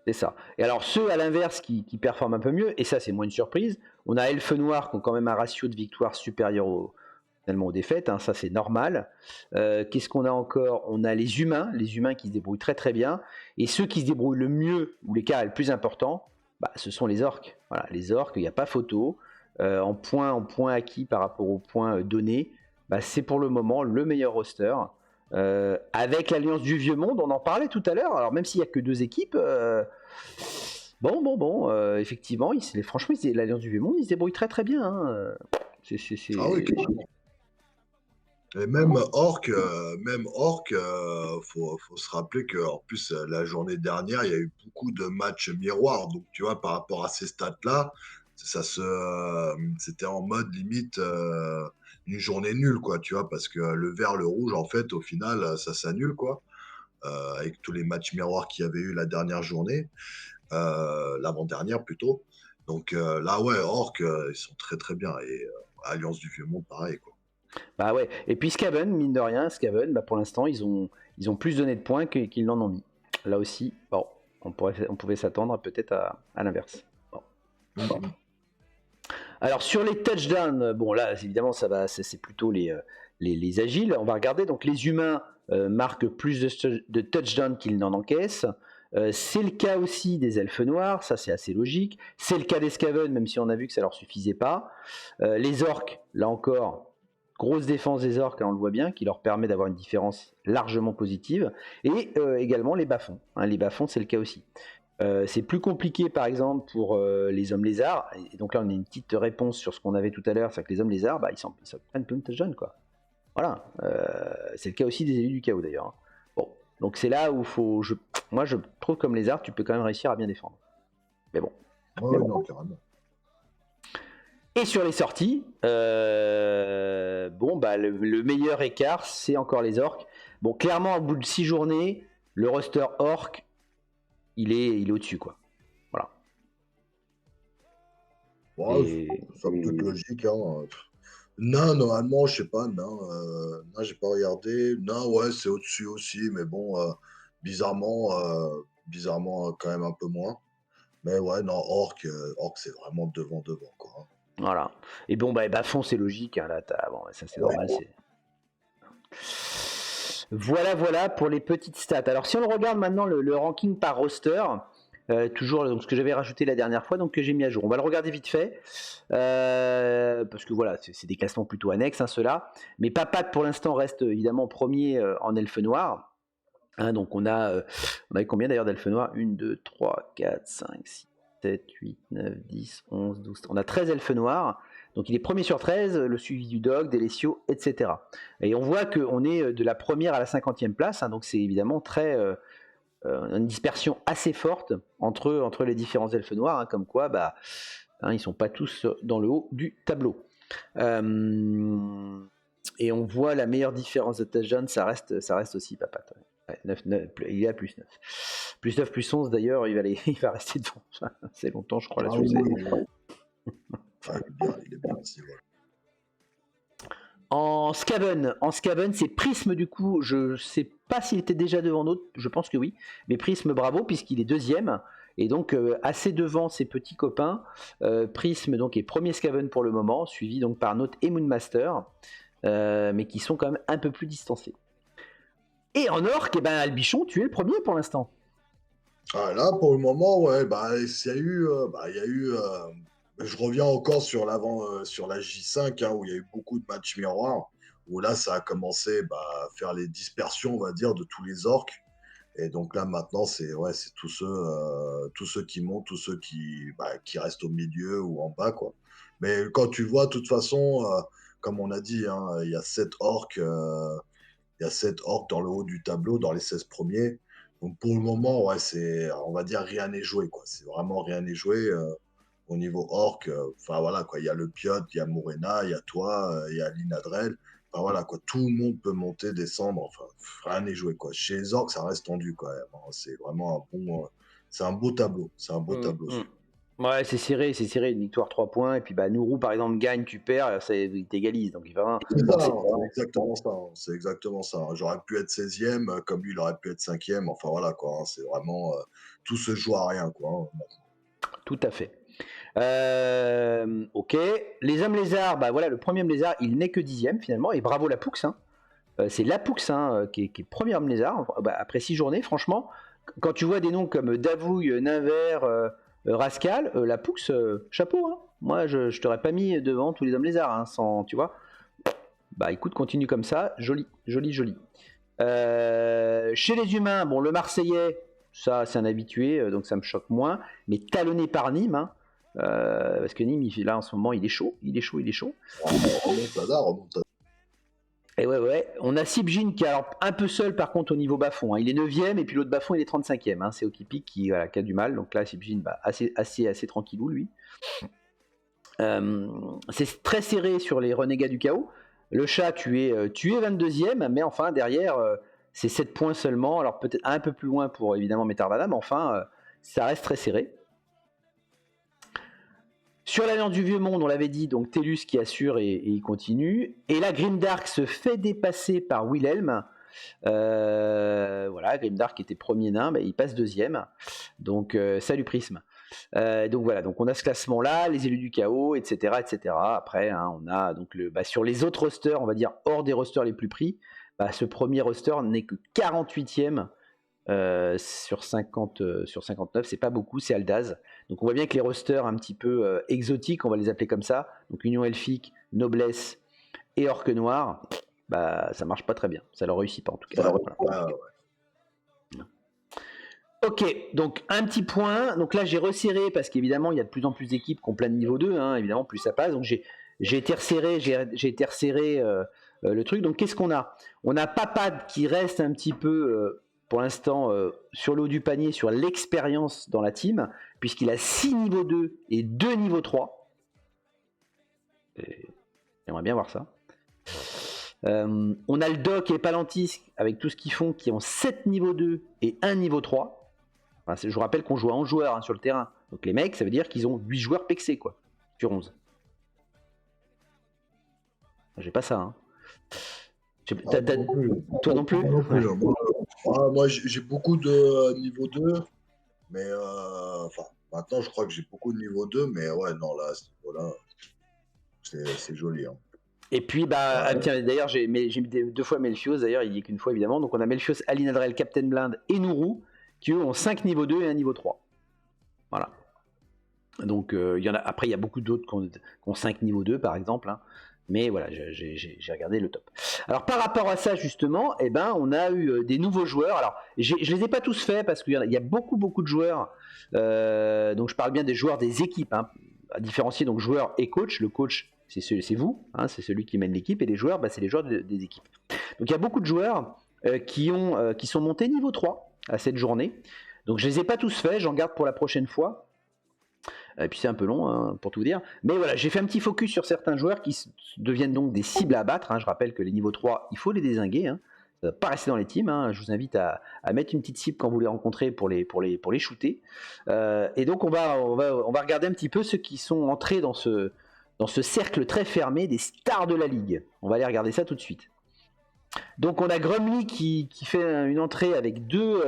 c'est ça. Et alors ceux à l'inverse qui performent un peu mieux, et ça c'est moins une surprise, on a Elfe Noir qui ont quand même un ratio de victoire supérieur finalement aux défaites, hein, ça c'est normal. Qu'est-ce qu'on a encore? On a les humains qui se débrouillent très très bien, et ceux qui se débrouillent le mieux, ou l'écart est le plus important, ce sont les orques. Voilà, les orques, il n'y a pas photo. En points acquis par rapport aux points donnés, c'est pour le moment le meilleur roster. Avec l'Alliance du Vieux Monde, on en parlait tout à l'heure. Alors même s'il n'y a que 2 équipes, effectivement, franchement, l'Alliance du Vieux Monde, ils se débrouillent très très bien, hein. Ah oui, carrément. Et même Orc, faut se rappeler que en plus la journée dernière, il y a eu beaucoup de matchs miroirs. Donc tu vois, par rapport à ces stats-là, c'était en mode limite une journée nulle, quoi. Tu vois, parce que le vert, le rouge, en fait, au final, ça s'annule, quoi. Avec tous les matchs miroirs qu'il y avait eu la dernière journée, l'avant-dernière plutôt. Donc là, ouais, Orc, ils sont très très bien. Et Alliance du Vieux Monde, pareil, quoi. Bah ouais. Et puis Skaven, mine de rien, Skaven, pour l'instant, ils ont plus donné de points qu'ils n'en ont mis. Là aussi, bon, on pouvait s'attendre peut-être à l'inverse. Bon. Mhm. Alors sur les touchdowns, bon là évidemment c'est plutôt les agiles. On va regarder, donc les humains marquent plus de touchdowns qu'ils n'en encaissent. C'est le cas aussi des elfes noirs, ça c'est assez logique. C'est le cas des Skaven, même si on a vu que ça leur suffisait pas. Les orques, là encore, grosse défense des orques, hein, on le voit bien, qui leur permet d'avoir une différence largement positive. Et également les bas-fonds. Hein, les bas-fonds, c'est le cas aussi. C'est plus compliqué par exemple pour les hommes lézards, et donc là on a une petite réponse sur ce qu'on avait tout à l'heure, c'est que les hommes lézards, ils s'en prennent plein de jeunes, quoi. Voilà, c'est le cas aussi des élus du chaos d'ailleurs, hein. Bon, donc c'est là où moi je trouve comme lézard, tu peux quand même réussir à bien défendre. Mais bon. Ouais, non, carrément. Et sur les sorties, le meilleur écart, c'est encore les orques. Bon, clairement, au bout de 6 journées, le roster orc, il est au-dessus, quoi. Voilà. Ouais, ça peut être logique, hein. Non, normalement, je sais pas, non, j'ai pas regardé. Non, ouais, c'est au-dessus aussi, mais bon, bizarrement, quand même un peu moins. Mais ouais, non, Orc, c'est vraiment devant, quoi, hein. Voilà. Et bon, bas-fond, c'est logique, hein, là, ça c'est normal. Voilà pour les petites stats. Alors, si on regarde maintenant le ranking par roster, toujours donc, ce que j'avais rajouté la dernière fois, donc que j'ai mis à jour. On va le regarder vite fait, parce que voilà, c'est des classements plutôt annexes, hein, ceux-là. Mais Papat, pour l'instant, reste évidemment premier en elfe noir. Hein, donc, on a combien d'ailleurs d'elfes noirs? 1, 2, 3, 4, 5, 6, 7, 8, 9, 10, 11, 12. On a 13 elfes noirs. Donc il est premier sur 13, le suivi du Dog, d'Alessio, etc. Et on voit qu'on est de la première à la 50e place, hein, donc c'est évidemment une dispersion assez forte entre les différents elfes noirs, hein, comme quoi ils ne sont pas tous dans le haut du tableau. Et on voit la meilleure différence de Tajan, ça reste aussi Papat. Ouais, 9, il est à plus 9. Plus 9, plus 11 d'ailleurs, il va rester devant. C'est longtemps, je crois, là-dessus. Il est bien aussi, voilà. En Skaven, c'est Prisme du coup. Je sais pas s'il était déjà devant d'autres, je pense que oui. Mais Prisme, bravo, puisqu'il est deuxième. Et donc assez devant ses petits copains. Prisme donc est premier Skaven pour le moment, suivi donc par Note et Moonmaster, mais qui sont quand même un peu plus distancés. Et en Orc, Albichon, tu es le premier pour l'instant. Ah, là, pour le moment, ouais, il y a eu, je reviens encore sur la J5, hein, où il y a eu beaucoup de matchs miroirs, où là, ça a commencé à faire les dispersions, on va dire, de tous les orques. Et donc là, maintenant, c'est tous ceux qui montent, tous ceux qui restent au milieu ou en bas, quoi. Mais quand tu vois, de toute façon, comme on a dit, hein, il y a 7 orques dans le haut du tableau, dans les 16 premiers. Donc pour le moment, on va dire, rien n'est joué, quoi. C'est vraiment rien n'est joué au niveau orc. Enfin voilà, quoi. Il y a le Piot, il y a Morena, il y a toi, il y a Linadrel. Enfin voilà, quoi. Tout le monde peut monter, descendre. Enfin, rien n'est joué, quoi. Chez les orcs, ça reste tendu, quoi. C'est vraiment c'est un beau tableau. C'est un beau tableau. Ouais, c'est serré, une victoire 3 points, et puis Nourou par exemple gagne, tu perds, il t'égalise, donc il va... C'est exactement ça. J'aurais pu être 16e, comme lui il aurait pu être 5e, enfin voilà quoi, hein, c'est vraiment, tout se joue à rien quoi. Tout à fait. Ok, les hommes lézards, voilà, le premier homme lézard, il n'est que 10e finalement, et bravo Lapoux, hein. C'est Lapoux qui est premier homme lézard, après 6 journées, franchement, quand tu vois des noms comme Davouille, Ninver, Rascal, Lapoux, chapeau, hein. Moi je t'aurais pas mis devant tous les hommes lézards, hein, sans, tu vois. Écoute, continue comme ça, joli. Chez les humains, le Marseillais, ça c'est un habitué, donc ça me choque moins, mais talonné par Nîmes, hein, parce que Nîmes, là en ce moment, il est chaud. Remonte. Et ouais, on a Sibjin qui est alors un peu seul par contre au niveau bas-fond, hein. Il est 9e et puis l'autre bas-fond il est 35e, hein. C'est Okipi qui a du mal, donc là Sibjin assez tranquillou lui. C'est très serré sur les renégats du chaos. Le chat, tu es 22e, mais enfin derrière c'est 7 points seulement, alors peut-être un peu plus loin pour évidemment Metarvana, mais enfin ça reste très serré. Sur l'Alliance du Vieux Monde, on l'avait dit, donc Tellus qui assure et il continue. Et là, Grimdark se fait dépasser par Wilhelm. Voilà, Grimdark était premier nain, il passe deuxième. Donc, salut Prisme. Donc voilà, donc on a ce classement-là, les élus du chaos, etc. etc. Après, hein, on a donc sur les autres rosters, on va dire hors des rosters les plus pris, ce premier roster n'est que 48e. Sur 59, c'est pas beaucoup, c'est Aldaz. Donc on voit bien que les rosters un petit peu exotiques, on va les appeler comme ça, donc Union Elfique, Noblesse et Orque Noir, ça marche pas très bien, ça leur réussit pas en tout cas. Voilà. Ok, donc un petit point, donc là j'ai resserré parce qu'évidemment il y a de plus en plus d'équipes qui ont plein de niveau 2, hein, évidemment plus ça passe, donc j'ai été resserré, le truc. Donc qu'est-ce qu'on a ? On a Papad qui reste un petit peu pour l'instant sur le haut du panier, sur l'expérience dans la team, puisqu'il a 6 niveaux 2 et 2 niveaux 3. J'aimerais bien voir ça. On a le Doc et Palantis avec tout ce qu'ils font, qui ont 7 niveaux 2 et 1 niveau 3. Enfin, je vous rappelle qu'on joue à 11 joueurs, hein, sur le terrain. Donc les mecs, ça veut dire qu'ils ont 8 joueurs pexés, quoi, sur 11. J'ai pas ça, hein. Toi non plus. Moi j'ai beaucoup de niveau 2, mais maintenant je crois que j'ai beaucoup de niveau 2, mais ouais, non, là, c'est joli, hein. Et puis, tiens, d'ailleurs, j'ai mis 2 fois Melchios, d'ailleurs, il n'y a qu'une fois évidemment. Donc on a Melchios, Alinadrel, Captain Blind et Nourou, qui eux ont 5 niveaux 2 et 1 niveau 3. Voilà. Donc après, il y a beaucoup d'autres qui ont 5 niveaux 2, par exemple, hein. Mais voilà, j'ai regardé le top. Alors par rapport à ça justement, on a eu des nouveaux joueurs. Alors je les ai pas tous faits parce qu'il y a beaucoup de joueurs. Donc je parle bien des joueurs des équipes, hein, à différencier donc joueur et coach. Le coach c'est vous, hein, c'est celui qui mène l'équipe, et les joueurs, c'est les joueurs des équipes. Donc il y a beaucoup de joueurs qui sont montés niveau 3 à cette journée. Donc je les ai pas tous faits, j'en garde pour la prochaine fois. Et puis c'est un peu long, hein, pour tout vous dire. Mais voilà, j'ai fait un petit focus sur certains joueurs qui deviennent donc des cibles à abattre, hein. Je rappelle que les niveaux 3, il faut les dézinguer, hein. Ça va pas rester dans les teams, hein. Je vous invite à mettre une petite cible quand vous les rencontrez pour les shooter. Et donc on va regarder un petit peu ceux qui sont entrés dans ce cercle très fermé des stars de la ligue. On va aller regarder ça tout de suite. Donc on a Grumly qui fait une entrée avec deux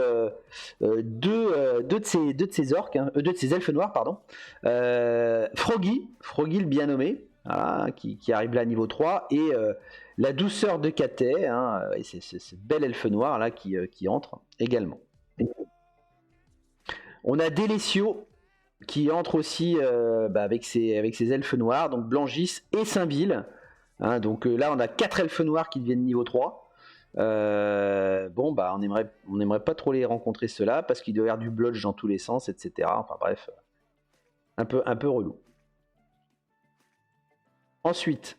de ses orques, hein, deux de ses elfes noirs, pardon. Froggy le bien nommé, voilà, qui arrive là à niveau 3, et la douceur de Katé, hein, et c'est cette belle elfe noire là qui entre également. On a Délécio qui entre aussi avec ses elfes noirs, donc Blangis et Saint-Ville. Hein, donc là on a 4 elfes noirs qui deviennent niveau 3. On aimerait pas trop les rencontrer ceux-là parce qu'il doit y avoir du blodge dans tous les sens, etc. Enfin bref, un peu relou. Ensuite,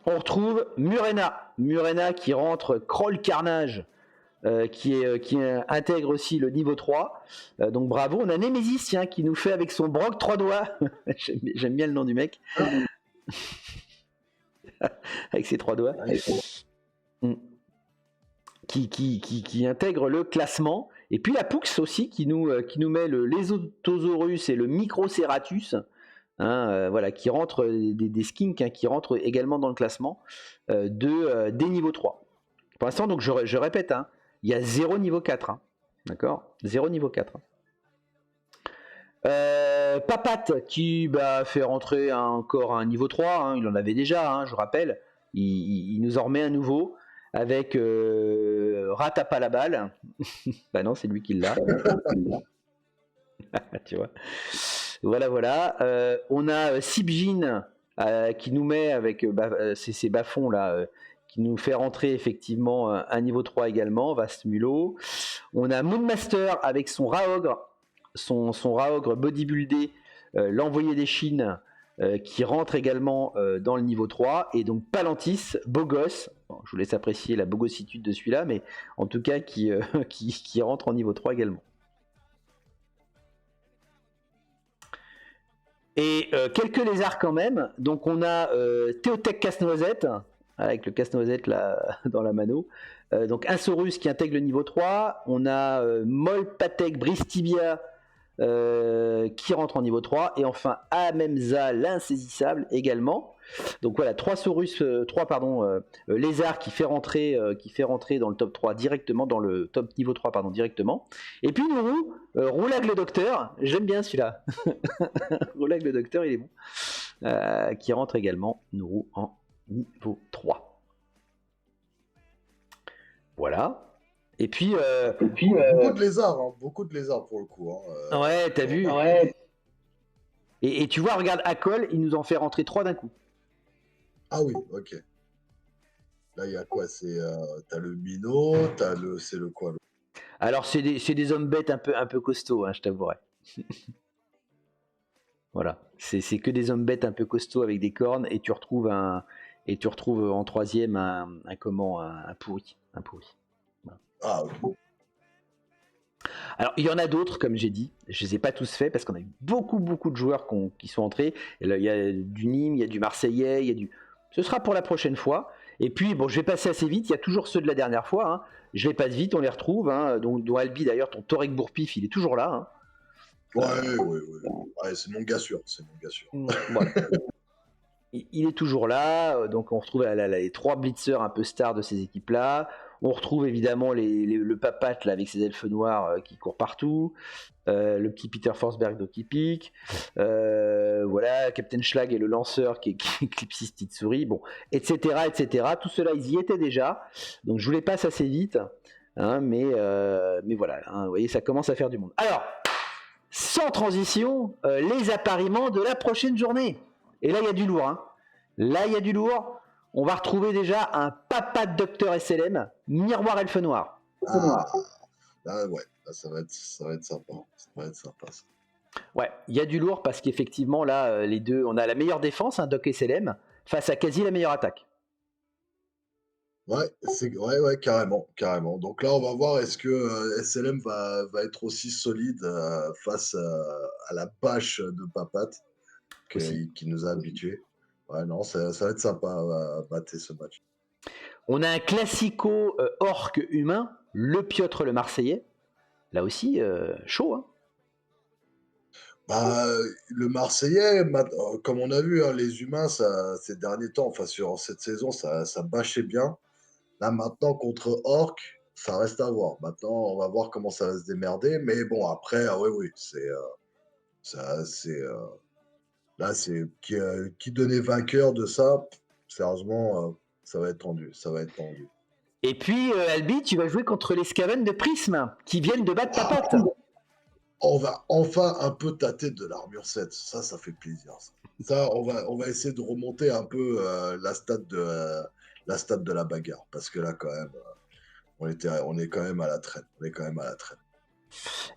on retrouve Murena qui rentre Kroll Carnage, qui intègre aussi le niveau 3. Donc bravo. On a Nemesis, tiens, qui nous fait avec son broc 3 doigts. J'aime bien le nom du mec. Avec ses 3 doigts. Qui intègre le classement. Et puis la Poux aussi qui nous met le Lésotosaurus et le Microceratus, hein, voilà, qui rentrent des skinks, hein, qui rentrent également dans le classement des niveaux 3. Pour l'instant, donc je répète, hein, il y a 0 niveau 4, hein, d'accord, 0 niveau 4. Papat qui fait rentrer encore un niveau 3, hein, il en avait déjà, hein, je rappelle, il nous en remet un nouveau avec Ratapa la balle. Bah non, c'est lui qui l'a. Tu vois. Voilà. On a Sibjin qui nous met avec ces bas-fonds là, qui nous fait rentrer effectivement un niveau 3 également, Vaste Mulot. On a Moonmaster avec son Raogre, son Raogre bodybuildé, l'envoyé des Chines, qui rentre également dans le niveau 3. Et donc Palantis, beau gosse, bon, je vous laisse apprécier la bogossitude de celui-là, mais en tout cas qui rentre en niveau 3 également. Et quelques lézards quand même. Donc on a Théotech Casse-Noisette, avec le casse-noisette là dans la mano. Donc un Saurus qui intègre le niveau 3. On a Molpatek Bristibia qui rentre en niveau 3. Et enfin Amemza l'insaisissable également. Donc voilà, 3 lézards qui fait rentrer dans le top 3 directement, dans le top niveau 3 directement. Et puis Nourou, Roulag le docteur, j'aime bien celui-là. Roulag le docteur, il est bon. Qui rentre également, Nourou en niveau 3. Voilà. Et puis beaucoup de lézards pour le coup. Hein. Ouais, t'as vu. Ouais. Et tu vois, regarde, Akol, il nous en fait rentrer 3 d'un coup. Ah oui, ok. Là, il y a quoi? T'as le minot, c'est le quoi? Alors, c'est des hommes bêtes un peu costauds, hein, je t'avouerai. Voilà, c'est que des hommes bêtes un peu costauds avec des cornes, et tu retrouves en troisième un pourri. Voilà. Ah ok. Alors, il y en a d'autres, comme j'ai dit, je les ai pas tous faits parce qu'on a eu beaucoup de joueurs qui sont entrés. Et là, il y a du Nîmes, il y a du Marseillais, ce sera pour la prochaine fois. Et puis, bon, je vais passer assez vite, il y a toujours ceux de la dernière fois, hein. Je les passe vite, on les retrouve, hein. Dont Albi, d'ailleurs, ton Torek Bourpif, il est toujours là, hein. Ouais, c'est mon gars sûr, Voilà. Il est toujours là, donc on retrouve les 3 blitzers un peu stars de ces équipes-là. On retrouve évidemment le papat là, avec ses elfes noirs qui courent partout, le petit Peter Forsberg qui pique, voilà, Captain Schlag et le lanceur qui Clipsis Titsuri, bon, etc. Tout cela, ils y étaient déjà, donc je vous les passe assez vite, hein, mais voilà, hein, vous voyez, ça commence à faire du monde. Alors, sans transition, les appariements de la prochaine journée. Et là, il y a du lourd, hein. Là, il y a du lourd. On va retrouver déjà un papa de Docteur SLM, Miroir Elfe Noir. Ah, là, ouais, là, ça va être sympa. Ça. Ouais, il y a du lourd parce qu'effectivement, là, les deux, on a la meilleure défense, hein, Doc et SLM, face à quasi la meilleure attaque. Ouais, carrément, carrément. Donc là, on va voir est-ce que SLM va être aussi solide face à la bâche de Papat Aussi. qui nous a habitués. Ouais, non, ça va être sympa à battre ce match. On a un classico orc humain, le Piotr le Marseillais. Là aussi, chaud, hein. Bah, le Marseillais, comme on a vu, hein, les humains, ces derniers temps, enfin sur cette saison, ça bâchait bien. Là, maintenant, contre Orc, ça reste à voir. Maintenant, on va voir comment ça va se démerder. Mais bon, après, oui, oui, là, c'est qui donnait vainqueur de ça. Sérieusement, ça va être tendu. Ça va être tendu. Et puis, Albi, tu vas jouer contre les Scaven de Prisme, qui viennent de battre Ah, Papat. on va enfin un peu tâter de l'armure 7. Ça fait plaisir. Ça, on va essayer de remonter un peu la stat de la bagarre. Parce que là, quand même, on est quand même à la traîne. On est quand même à la traîne.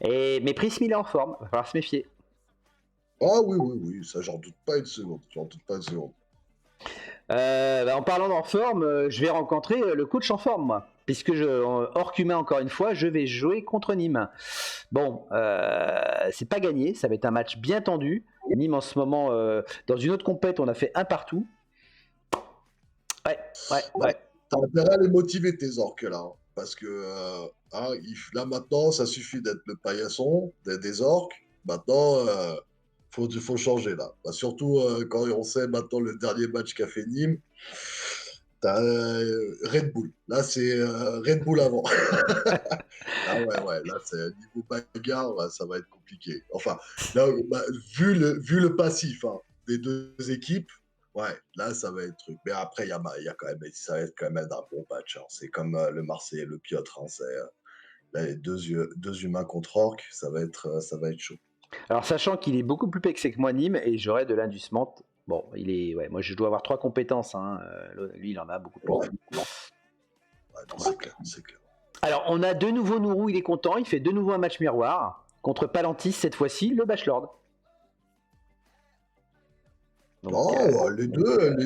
Mais Prisme, il est en forme, il va falloir se méfier. Ah oui, oui, oui, ça, j'en doute pas une seconde. J'en doute pas une seconde. En parlant d'en forme, je vais rencontrer le coach en forme, moi. Puisque hors humain, encore une fois, je vais jouer contre Nîmes. Bon, c'est pas gagné, ça va être un match bien tendu. Nîmes, en ce moment, dans une autre compète, on a fait un partout. Ouais. T'as intérêt à les motiver, tes orques, là. Hein, parce que là, maintenant, ça suffit d'être le paillasson, d'être des orques. Maintenant, faut changer, là. Bah, surtout quand on sait maintenant le dernier match qu'a fait Nîmes. T'as Red Bull. Là, c'est Red Bull avant. Ah ouais, là, c'est niveau bagarre, ouais, ça va être compliqué. Enfin, là, vu le passif hein, des deux équipes, ouais, là, ça va être truc. Mais après, il y a quand même, ça va être quand même un bon match. Hein. C'est comme le Marseille et le Piotr. Hein, là, les deux humains contre Orc, ça va être chaud. Alors, sachant qu'il est beaucoup plus pexé que moi, Nîmes, et j'aurai de l'indusement. Bon, moi, je dois avoir 3 compétences. Hein. Lui, il en a beaucoup plus. Ouais, non, c'est clair, c'est clair. Alors, on a de nouveau Nourou, il est content. Il fait de nouveau un match miroir contre Palantis, cette fois-ci, le Bachelord. Donc, les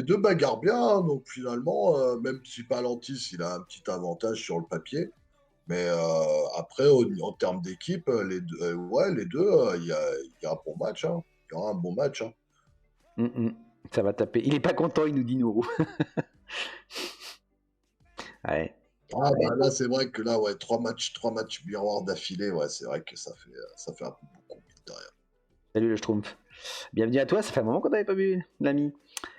deux bagarrent bien. Hein, donc, finalement, même si Palantis, il a un petit avantage sur le papier. Mais après, en termes d'équipe, les deux, il y a un bon match. Hein. Il y aura un bon match. Hein. Ça va taper. Il est pas content, il nous dit Nourou. Ouais. Ah bah là, c'est vrai que là, ouais, 3 matchs miroirs d'affilée, ouais, c'est vrai que ça fait un peu beaucoup derrière. Salut le Schtroumpf. Bienvenue à toi, ça fait un moment qu'on n'avait pas vu l'ami.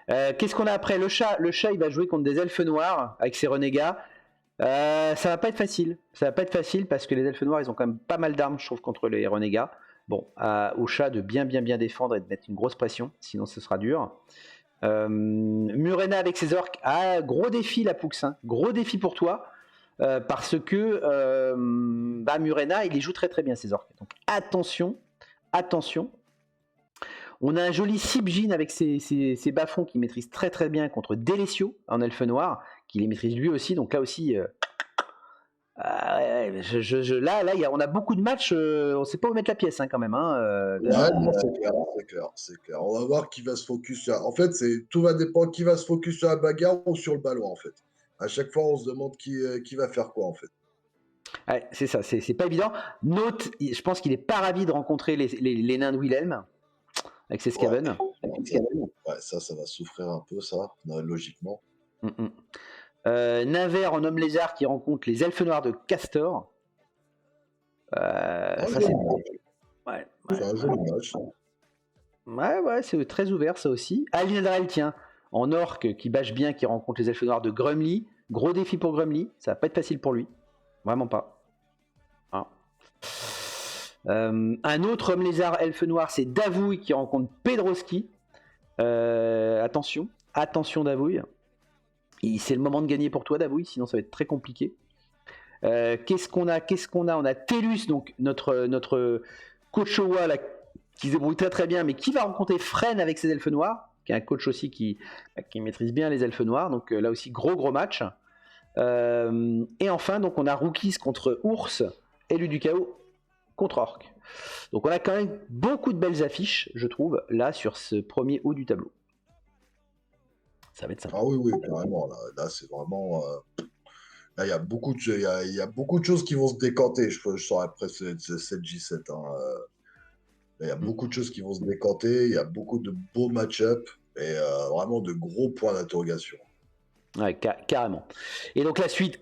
Qu'est-ce qu'on a après? Le chat, il va jouer contre des elfes noirs avec ses renégats. Ça va pas être facile. Ça va pas être facile parce que les elfes noirs, ils ont quand même pas mal d'armes, je trouve, contre les renégats. Bon, au chat de bien défendre et de mettre une grosse pression, sinon ce sera dur. Murena avec ses orques. Ah, gros défi la Poux, hein. Gros défi pour toi. Parce que Murena, il les joue très très bien ses orques. Donc attention. On a un joli Sibjin avec ses bas-fonds qui maîtrise très très bien contre Délécio en elfe noir, qui les maîtrise lui aussi. Donc là aussi, là, on a beaucoup de matchs. On ne sait pas où mettre la pièce hein, quand même. Hein, Ouais, non, c'est clair. On va voir qui va se focus sur. En fait, tout va dépendre qui va se focus sur la bagarre ou sur le ballon, en fait. À chaque fois, on se demande qui va faire quoi, en fait. Ouais, c'est ça, c'est pas évident. Note, je pense qu'il est pas ravi de rencontrer les nains de Wilhelm avec ses Skaven. Ouais, ça va souffrir un peu, ça, logiquement. Naver en homme lézard qui rencontre les elfes noirs de Castor. Ça, c'est un joli match. Ouais, c'est très ouvert ça aussi. Alinadrel, tiens, en orc qui bâche bien, qui rencontre les elfes noirs de Grumly. Gros défi pour Grumly, ça va pas être facile pour lui. Vraiment pas. Hein. Un autre homme lézard elfe noir, c'est Davouille qui rencontre Pedroski. Attention Davouille. C'est le moment de gagner pour toi, Davouille, sinon ça va être très compliqué. Qu'est-ce qu'on a? On a Tellus, donc notre coach Owa là, qui se débrouille très très bien, mais qui va rencontrer Fren avec ses elfes noirs, qui est un coach aussi qui maîtrise bien les elfes noirs. Donc là aussi, gros match. Et enfin, donc on a Rookies contre Ours, élu du chaos contre Orc. Donc on a quand même beaucoup de belles affiches, je trouve, là, sur ce premier haut du tableau. Ça va être sympa. Ah oui, oui, carrément. Là c'est vraiment. Là, il y a beaucoup il y a beaucoup de choses qui vont se décanter. Je sors après cette J7. Hein. Là, il y a Mm. beaucoup de choses qui vont se décanter. Il y a beaucoup de beaux match-up et vraiment de gros points d'interrogation. Ouais, carrément. Et donc la suite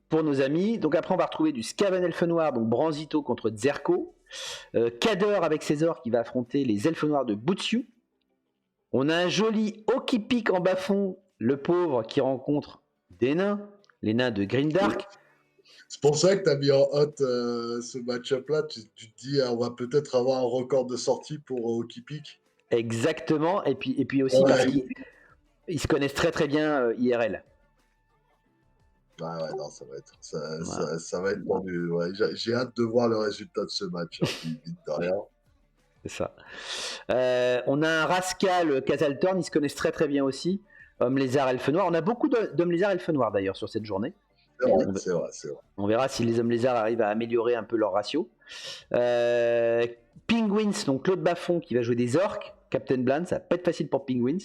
pour nos amis. Donc après, on va retrouver du Skaven Elfe Noir, donc Branzito contre Zerko. Kader avec ses orques qui va affronter les Elfes Noirs de Butsu. On a un joli Okipik en bas-fond, le pauvre qui rencontre des nains, les nains de Grimdark. C'est pour ça que tu as mis en hot ce match-up-là. Tu te dis, on va peut-être avoir un record de sortie pour Okipik. Exactement. Et puis aussi parce qu'ils se connaissent très très bien IRL. Ouais, non, ça va être, Voilà. ça va être tendu. Ouais, j'ai hâte de voir le résultat de ce match. Hein, vite de rien. C'est ça. On a un Rascal Casaltorn, ils se connaissent très très bien aussi. Homme lézard, elfe noir. On a beaucoup d'hommes lézards, elfe noirs d'ailleurs sur cette journée. C'est vrai. On verra si les hommes lézards arrivent à améliorer un peu leur ratio. Penguins, donc Claude Baffon qui va jouer des orques. Captain Bland, ça va pas être facile pour Penguins.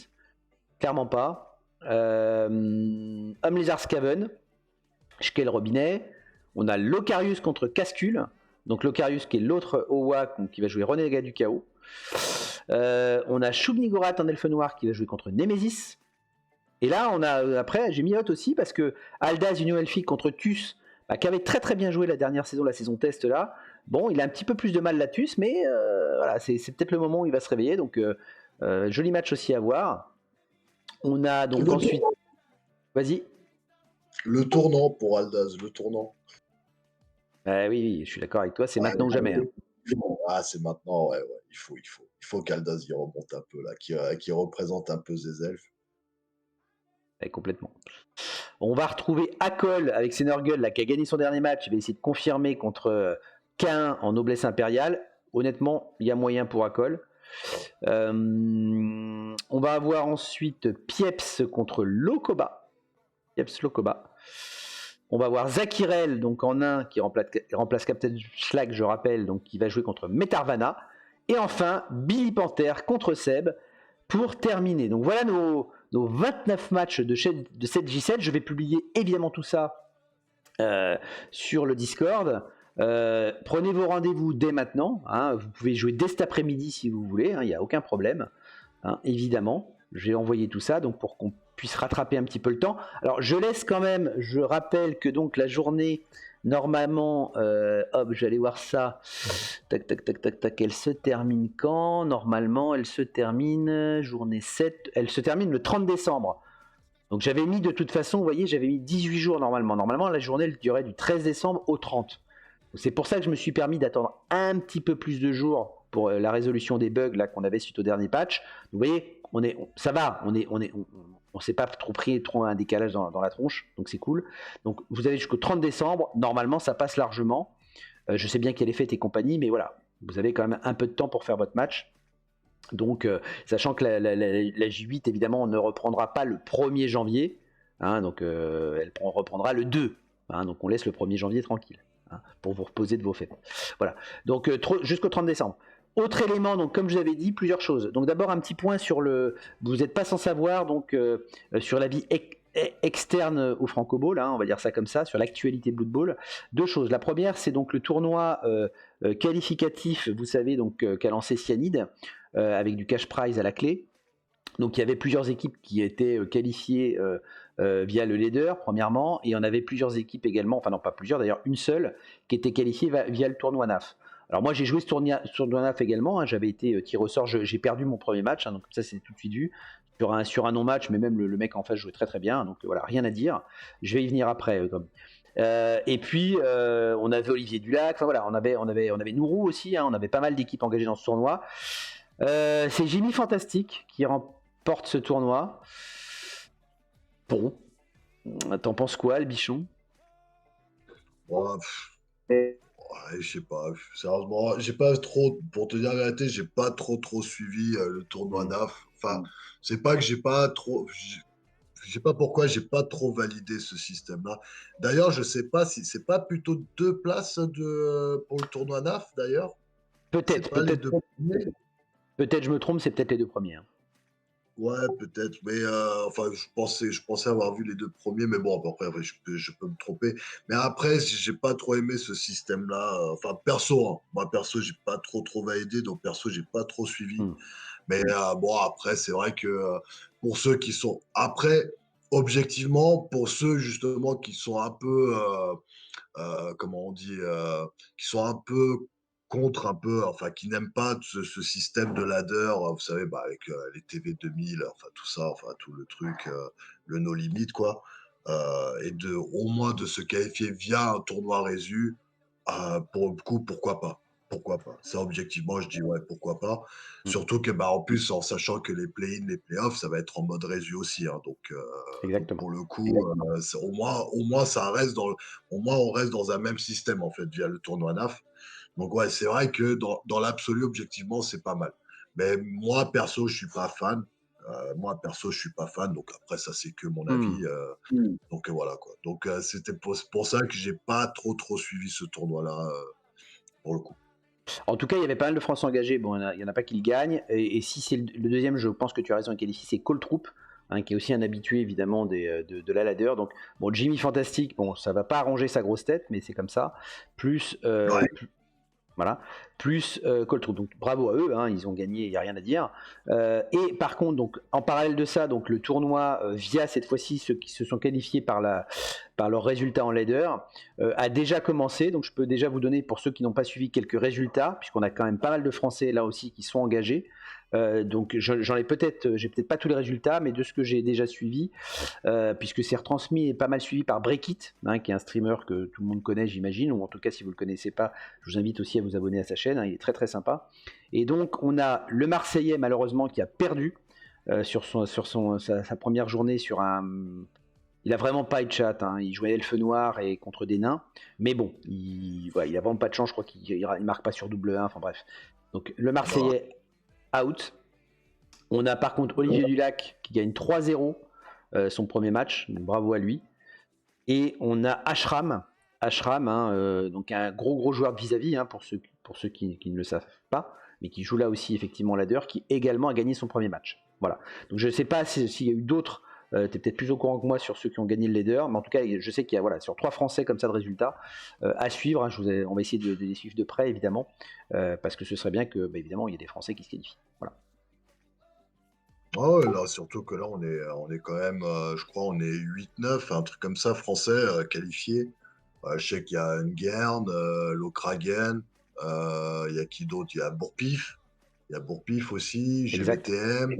Clairement pas. Homme lézard Skaven. Schkel Robinet. On a Locarius contre Cascule. Donc Locarius qui est l'autre Owa qui va jouer Renégat du Chaos. On a Shub-Niggurath en elfe noir qui va jouer contre Nemesis. Et là, on a après, j'ai mis Hot aussi parce que Aldaz Union Elfique contre Tus, qui avait très très bien joué la dernière saison, la saison test là. Bon, il a un petit peu plus de mal là Tus, mais voilà, c'est peut-être le moment où il va se réveiller. Donc joli match aussi à voir. On a donc ensuite, vas-y. Le tournant pour Aldaz, le tournant. Oui, je suis d'accord avec toi, c'est maintenant ou jamais. Hein. Ah, c'est maintenant, ouais. Il faut qu'Aldaz y remonte un peu là, qui représente un peu ses elfes. Complètement. On va retrouver Akol avec Senergul là, qui a gagné son dernier match. Il va essayer de confirmer contre Cain en noblesse impériale. Honnêtement, il y a moyen pour Akol. On va avoir ensuite Pieps contre Lokoba. Pieps Lokoba. On va voir Zakirel donc en nain qui remplace Captain Schlag, je rappelle, donc qui va jouer contre Metarvana. Et enfin, Billy Panther contre Seb pour terminer. Donc voilà nos 29 matchs de cette J7. Je vais publier évidemment tout ça sur le Discord. Prenez vos rendez-vous dès maintenant. Hein. Vous pouvez jouer dès cet après-midi si vous voulez. Il n'y a aucun problème. Hein, évidemment. Je vais envoyer tout ça donc pour qu'on puisse rattraper un petit peu le temps. Alors je laisse quand même, je rappelle que donc la journée, normalement, hop, j'allais voir ça, tac, elle se termine quand? Normalement, elle se termine, journée 7, elle se termine le 30 décembre. Donc j'avais mis de toute façon, vous voyez, j'avais mis 18 jours normalement. Normalement, la journée, elle durait du 13 décembre au 30. Donc, c'est pour ça que je me suis permis d'attendre un petit peu plus de jours pour la résolution des bugs là qu'on avait suite au dernier patch. Vous voyez, ça va, on s'est pas pris trop un décalage dans la tronche, donc c'est cool. Donc vous avez jusqu'au 30 décembre, normalement ça passe largement. Je sais bien qu'il y a les fêtes et compagnie, mais voilà, vous avez quand même un peu de temps pour faire votre match. Donc sachant que la J8 évidemment on ne reprendra pas le 1er janvier, hein, donc elle reprendra le 2, hein, donc on laisse le 1er janvier tranquille, hein, pour vous reposer de vos fêtes. Voilà, donc jusqu'au 30 décembre. Autre élément, donc comme je vous avais dit, plusieurs choses. Donc d'abord un petit point sur vous n'êtes pas sans savoir donc sur la vie externe au Franco Bowl, hein, on va dire ça comme ça, sur l'actualité Blood Bowl. Deux choses. La première, c'est donc le tournoi qualificatif, vous savez donc qu'a lancé Cyanide avec du cash prize à la clé. Donc il y avait plusieurs équipes qui étaient qualifiées via le leader premièrement, et on avait plusieurs équipes également, enfin non pas plusieurs d'ailleurs, une seule qui était qualifiée via le tournoi NAF. Alors moi j'ai joué ce tournoi NAF également, hein, j'avais été tiré au sort, j'ai perdu mon premier match, hein, donc ça c'est tout de suite vu, sur un non-match, mais même le mec en face jouait très très bien, donc voilà, rien à dire, je vais y venir après. Et puis on avait Olivier Dulac, enfin voilà, on avait Nourou aussi, hein, on avait pas mal d'équipes engagées dans ce tournoi. C'est Jimmy Fantastique qui remporte ce tournoi. Bon, t'en penses quoi, le bichon? Je sais pas, sérieusement, j'ai pas trop, pour te dire la vérité, j'ai pas trop suivi le tournoi NAF. Enfin, c'est pas que j'ai pas trop, je sais pas pourquoi j'ai pas trop validé ce système-là. D'ailleurs, je sais pas si c'est pas plutôt 2 places pour le tournoi NAF d'ailleurs. Peut-être, C'est pas les peut-être, deux premiers? peut-être je me trompe, c'est peut-être les deux premiers, hein. Ouais, peut-être, mais enfin, je pensais avoir vu les 2 premiers, mais bon, après, je peux me tromper. Mais après, j'ai pas trop aimé ce système-là, enfin, perso, hein. Moi, perso, j'ai pas trop validé, donc perso, j'ai pas trop suivi. Hmm. Mais bon, après, c'est vrai que, pour ceux qui sont après, objectivement, pour ceux, justement, qui sont un peu, comment on dit? Qui sont un peu contre un peu, enfin qui n'aiment pas ce système de ladder, vous savez, bah, avec, les TV 2000, enfin tout ça, enfin tout le truc, le no limit quoi, et de au moins de se qualifier via un tournoi Résu, pour le coup, pourquoi pas? Pourquoi pas? Ça objectivement, je dis: «Ouais, pourquoi pas?» Hmm. Surtout que, bah, en plus, en sachant que les play-in, les play-offs, ça va être en mode Résu aussi, hein, donc Exactement. pour le coup, c'est au moins ça reste dans au moins on reste dans un même système en fait via le tournoi NAF. Donc ouais, c'est vrai que dans l'absolu, objectivement, c'est pas mal. Mais moi perso, je suis pas fan. Moi perso, je suis pas fan. Donc après, ça c'est que mon Hmm. avis. Donc voilà quoi. Donc c'était pour ça que j'ai pas trop suivi ce tournoi-là pour le coup. En tout cas, il y avait pas mal de Français engagés. Bon, il y en a pas qui le gagnent. Et si c'est le deuxième, je pense que tu as raison, qualifié, c'est Coltroup, hein, qui est aussi un habitué évidemment de la ladder. Donc, bon, Jimmy Fantastic, bon, ça va pas arranger sa grosse tête, mais c'est comme ça. Plus, Ouais. voilà, plus Coltroup. Donc bravo à eux, hein, ils ont gagné, il n'y a rien à dire. Et par contre, donc, en parallèle de ça, donc, le tournoi, via cette fois-ci ceux qui se sont qualifiés par leurs résultats en ladder, a déjà commencé. Donc je peux déjà vous donner, pour ceux qui n'ont pas suivi, quelques résultats, puisqu'on a quand même pas mal de Français là aussi qui sont engagés. Donc j'ai peut-être pas tous les résultats, mais de ce que j'ai déjà suivi, puisque c'est retransmis et pas mal suivi par Breakit, hein, qui est un streamer que tout le monde connaît, j'imagine, ou en tout cas si vous ne le connaissez pas, je vous invite aussi à vous abonner à sa chaîne, hein, il est très très sympa. Et donc on a le Marseillais malheureusement qui a perdu sur sa première journée sur un... Il a vraiment pas eu de chat, hein. Il jouait Elfe Noir et contre des nains, mais bon, il a vraiment pas de chance, je crois qu'il marque pas sur double 1, enfin bref. Donc le Non. Marseillais out. On a par contre Olivier Dulac qui gagne 3-0 son premier match, donc bravo à lui. Et on a Ashram, hein, donc un gros joueur de vis-à-vis, hein, pour ceux qui ne le savent pas, mais qui joue là aussi effectivement ladder, qui également a gagné son premier match. Voilà. Donc je ne sais pas s'il y a eu d'autres, tu es peut-être plus au courant que moi sur ceux qui ont gagné le ladder, mais en tout cas je sais qu'il y a sur 3 Français comme ça de résultats à suivre, hein. On va essayer de les suivre de près évidemment, parce que ce serait bien que évidemment il y ait des Français qui se qualifient. Voilà. Ah ouais, là, surtout que là, on est quand même, je crois, on est 8-9, un truc comme ça, français qualifiés. Je sais qu'il y a Nguern, Lokeragen, il y a qui d'autre? Il y a Bourpif. Il y a Bourpif aussi, Exact. GVTM.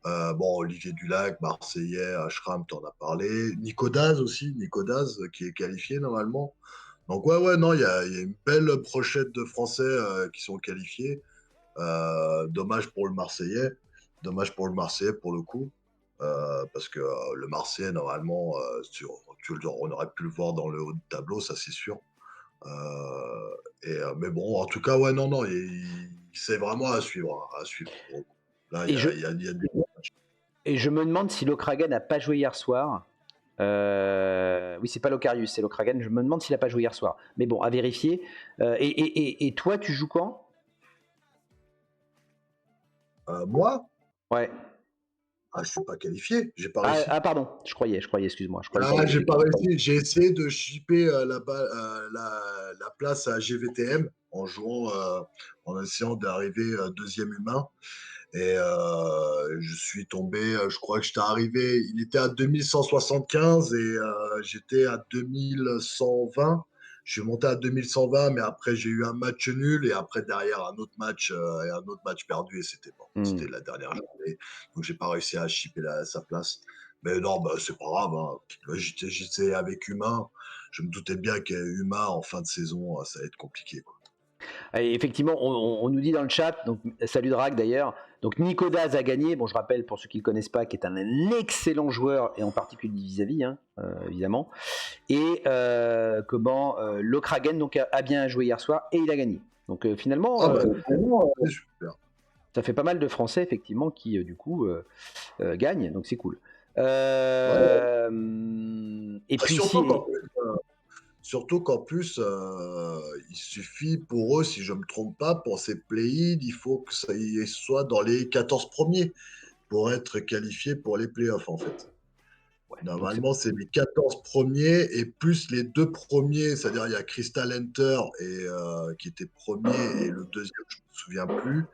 Bon, Olivier Dulac, Marseillais, Ashram, t'en as parlé. Nico Daz aussi, Nico Daz qui est qualifié normalement. Donc ouais, non, il y a une belle brochette de Français qui sont qualifiés. Dommage pour le Marseillais. Dommage pour le Marseillais pour le coup. Parce que le Marseillais, normalement, on aurait pu le voir dans le haut de tableau, ça c'est sûr. Mais bon, en tout cas, ouais, non, c'est vraiment à suivre, hein, à suivre. Pour le coup. Là, Et je, il y a du... et je me demande si Lokragen n'a pas joué hier soir. Oui, c'est pas Locarius, c'est Lokragen. Je me demande s'il n'a pas joué hier soir. Mais bon, à vérifier. Et toi, tu joues quand? Moi, Ouais. je suis pas qualifié, j'ai pas réussi. Pardon, je croyais, excuse-moi. Je croyais J'ai pas réussi. J'ai essayé de shipper la place à GVTM en jouant, en essayant d'arriver deuxième humain. Et je suis tombé, je crois que j'étais arrivé, il était à 2175 et j'étais à 2120. Je suis monté à 2120, mais après j'ai eu un match nul et après derrière un autre match et un autre match perdu et c'était bon. C'était la dernière journée, donc j'ai pas réussi à shipper sa place. Mais non, bah, c'est pas grave, hein. Là, j'étais avec Humain. Je me doutais bien qu'Humain en fin de saison, ça allait être compliqué, quoi. Et effectivement, on nous dit dans le chat, donc salut Drag d'ailleurs, donc Nico Daz a gagné, bon je rappelle pour ceux qui ne le connaissent pas, qui est un excellent joueur, et en particulier vis-à-vis, hein, évidemment, et Lokragen donc, a bien joué hier soir, et il a gagné. Donc finalement, C'est super. ça fait pas mal de Français effectivement qui du coup gagnent, donc c'est cool. Et puis Surtout si... qu'en Surtout qu'en plus, il suffit pour eux, si je me trompe pas, pour ces play-in, il faut que ça y soit dans les 14 premiers pour être qualifié pour les playoffs, en fait. Ouais, donc Normalement, c'est les 14 premiers et plus les 2 premiers, c'est-à-dire il y a Crystal Hunter qui était premier et le deuxième, je me souviens plus.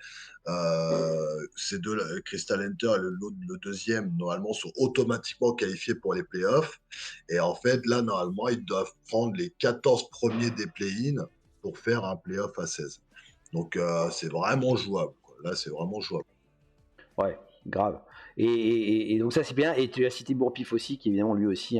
Ces deux-là, Crystal Hunter et le deuxième, normalement, sont automatiquement qualifiés pour les playoffs. Et en fait, là, normalement, ils doivent prendre les 14 premiers des play-in pour faire un playoff à 16. Donc, c'est vraiment jouable, quoi. Là, c'est vraiment jouable. ouais, grave. Et donc ça c'est bien. Et tu as cité Bourpif aussi, qui évidemment lui aussi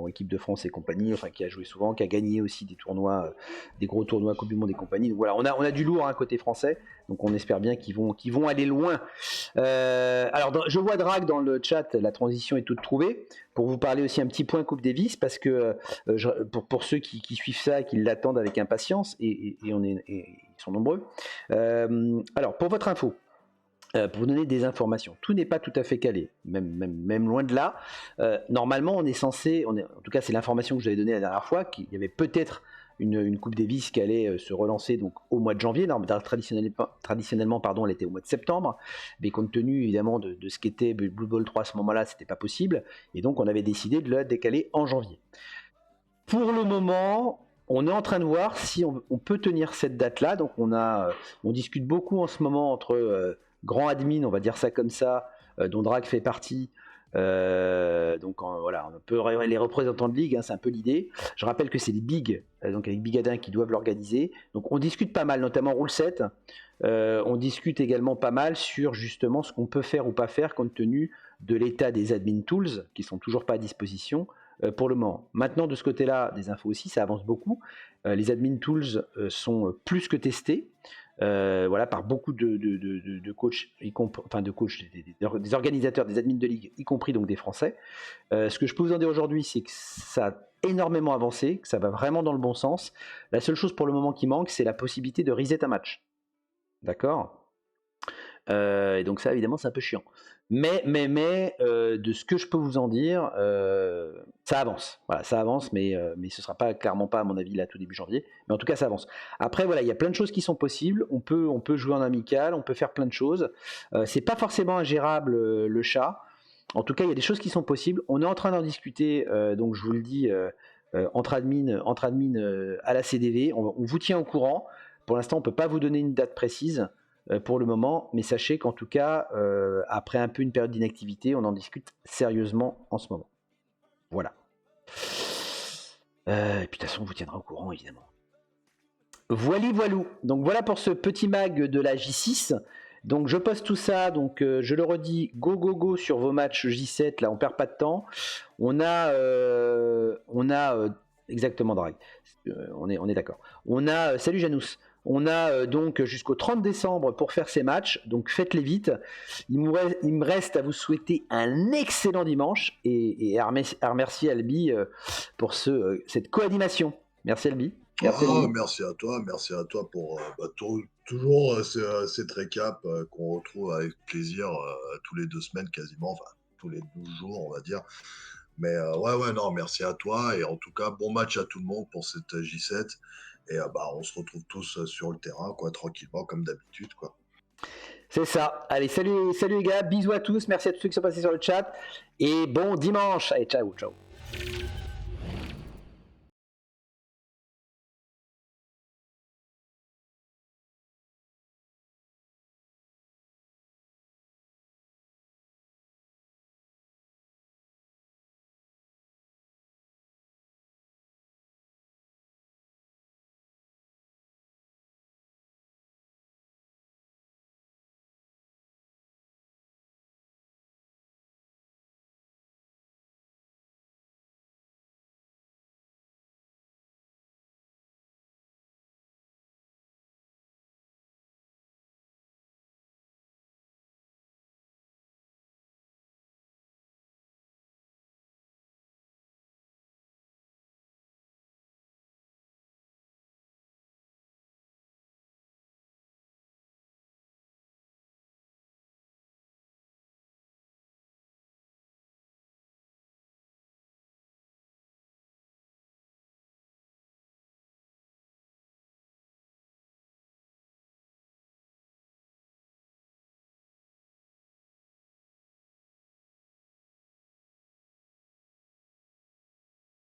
équipe de France et compagnie, enfin qui a joué souvent, qui a gagné aussi des tournois, des gros tournois Coupe du Monde et compagnie. Donc voilà, on a du lourd côté français. Donc on espère bien qu'ils vont aller loin. Alors je vois Drag dans le chat, la transition est toute trouvée. Pour vous parler aussi un petit point Coupe Davis, parce que pour ceux qui suivent ça, qui l'attendent avec impatience, et ils sont nombreux. Alors pour votre info. Pour vous donner des informations. Tout n'est pas tout à fait calé, même loin de là. Normalement, on est censé, en tout cas c'est l'information que je vous avais donnée la dernière fois, qu'il y avait peut-être une Coupe Davis qui allait se relancer donc au mois de janvier. Traditionnellement, elle était au mois de septembre, mais compte tenu évidemment de ce qu'était Blue Ball 3 à ce moment-là, c'était pas possible, et donc on avait décidé de la décaler en janvier. Pour le moment, on est en train de voir si on peut tenir cette date-là. Donc on discute beaucoup en ce moment entre grands admins, on va dire ça comme ça, dont Drag fait partie. Voilà, on peut les représentants de ligue, c'est un peu l'idée. Je rappelle que c'est les bigs, donc avec Big Adin qui doivent l'organiser. Donc on discute pas mal, notamment Rule 7. On discute également pas mal sur justement ce qu'on peut faire ou pas faire compte tenu de l'état des admin tools qui sont toujours pas à disposition pour le moment. Maintenant, de ce côté-là, des infos aussi, ça avance beaucoup. Les admin tools sont plus que testés. Voilà, par beaucoup de coachs, des organisateurs, des admins de ligue, y compris donc des Français. Ce que je peux vous en dire aujourd'hui, c'est que ça a énormément avancé, que ça va vraiment dans le bon sens. La seule chose pour le moment qui manque, c'est la possibilité de reset un match. D'accord ? Et donc ça, évidemment, c'est un peu chiant. Mais de ce que je peux vous en dire, ça avance. Voilà, ça avance, mais ce sera clairement pas, à mon avis, là, tout début janvier. Mais en tout cas, ça avance. Après, voilà, il y a plein de choses qui sont possibles. On peut jouer en amical, on peut faire plein de choses. C'est pas forcément ingérable, le chat. En tout cas, il y a des choses qui sont possibles. On est en train d'en discuter, donc je vous le dis, entre admin à la CDV. On vous tient au courant. Pour l'instant, on peut pas vous donner une date précise. Pour le moment, mais sachez qu'en tout cas, après un peu une période d'inactivité, on en discute sérieusement en ce moment. Voilà. Et puis de toute façon, on vous tiendra au courant, évidemment. Voilou. Donc voilà pour ce petit mag de la J6. Donc je poste tout ça, donc je le redis, go sur vos matchs J7, là on perd pas de temps. On a exactement Drag. On est d'accord. On a salut Janous. On a donc jusqu'au 30 décembre pour faire ces matchs, donc faites-les vite. Il me reste à vous souhaiter un excellent dimanche et à remercier Albi pour cette co-animation. Merci Albi. Merci à toi pour toujours cette récap qu'on retrouve avec plaisir tous les 2 semaines quasiment, enfin tous les 12 jours on va dire. Mais merci à toi et en tout cas bon match à tout le monde pour cette J7. Et on se retrouve tous sur le terrain, quoi, tranquillement, comme d'habitude, quoi. C'est ça. Allez, salut les gars, bisous à tous, merci à tous ceux qui sont passés sur le chat, et bon dimanche. Allez, ciao.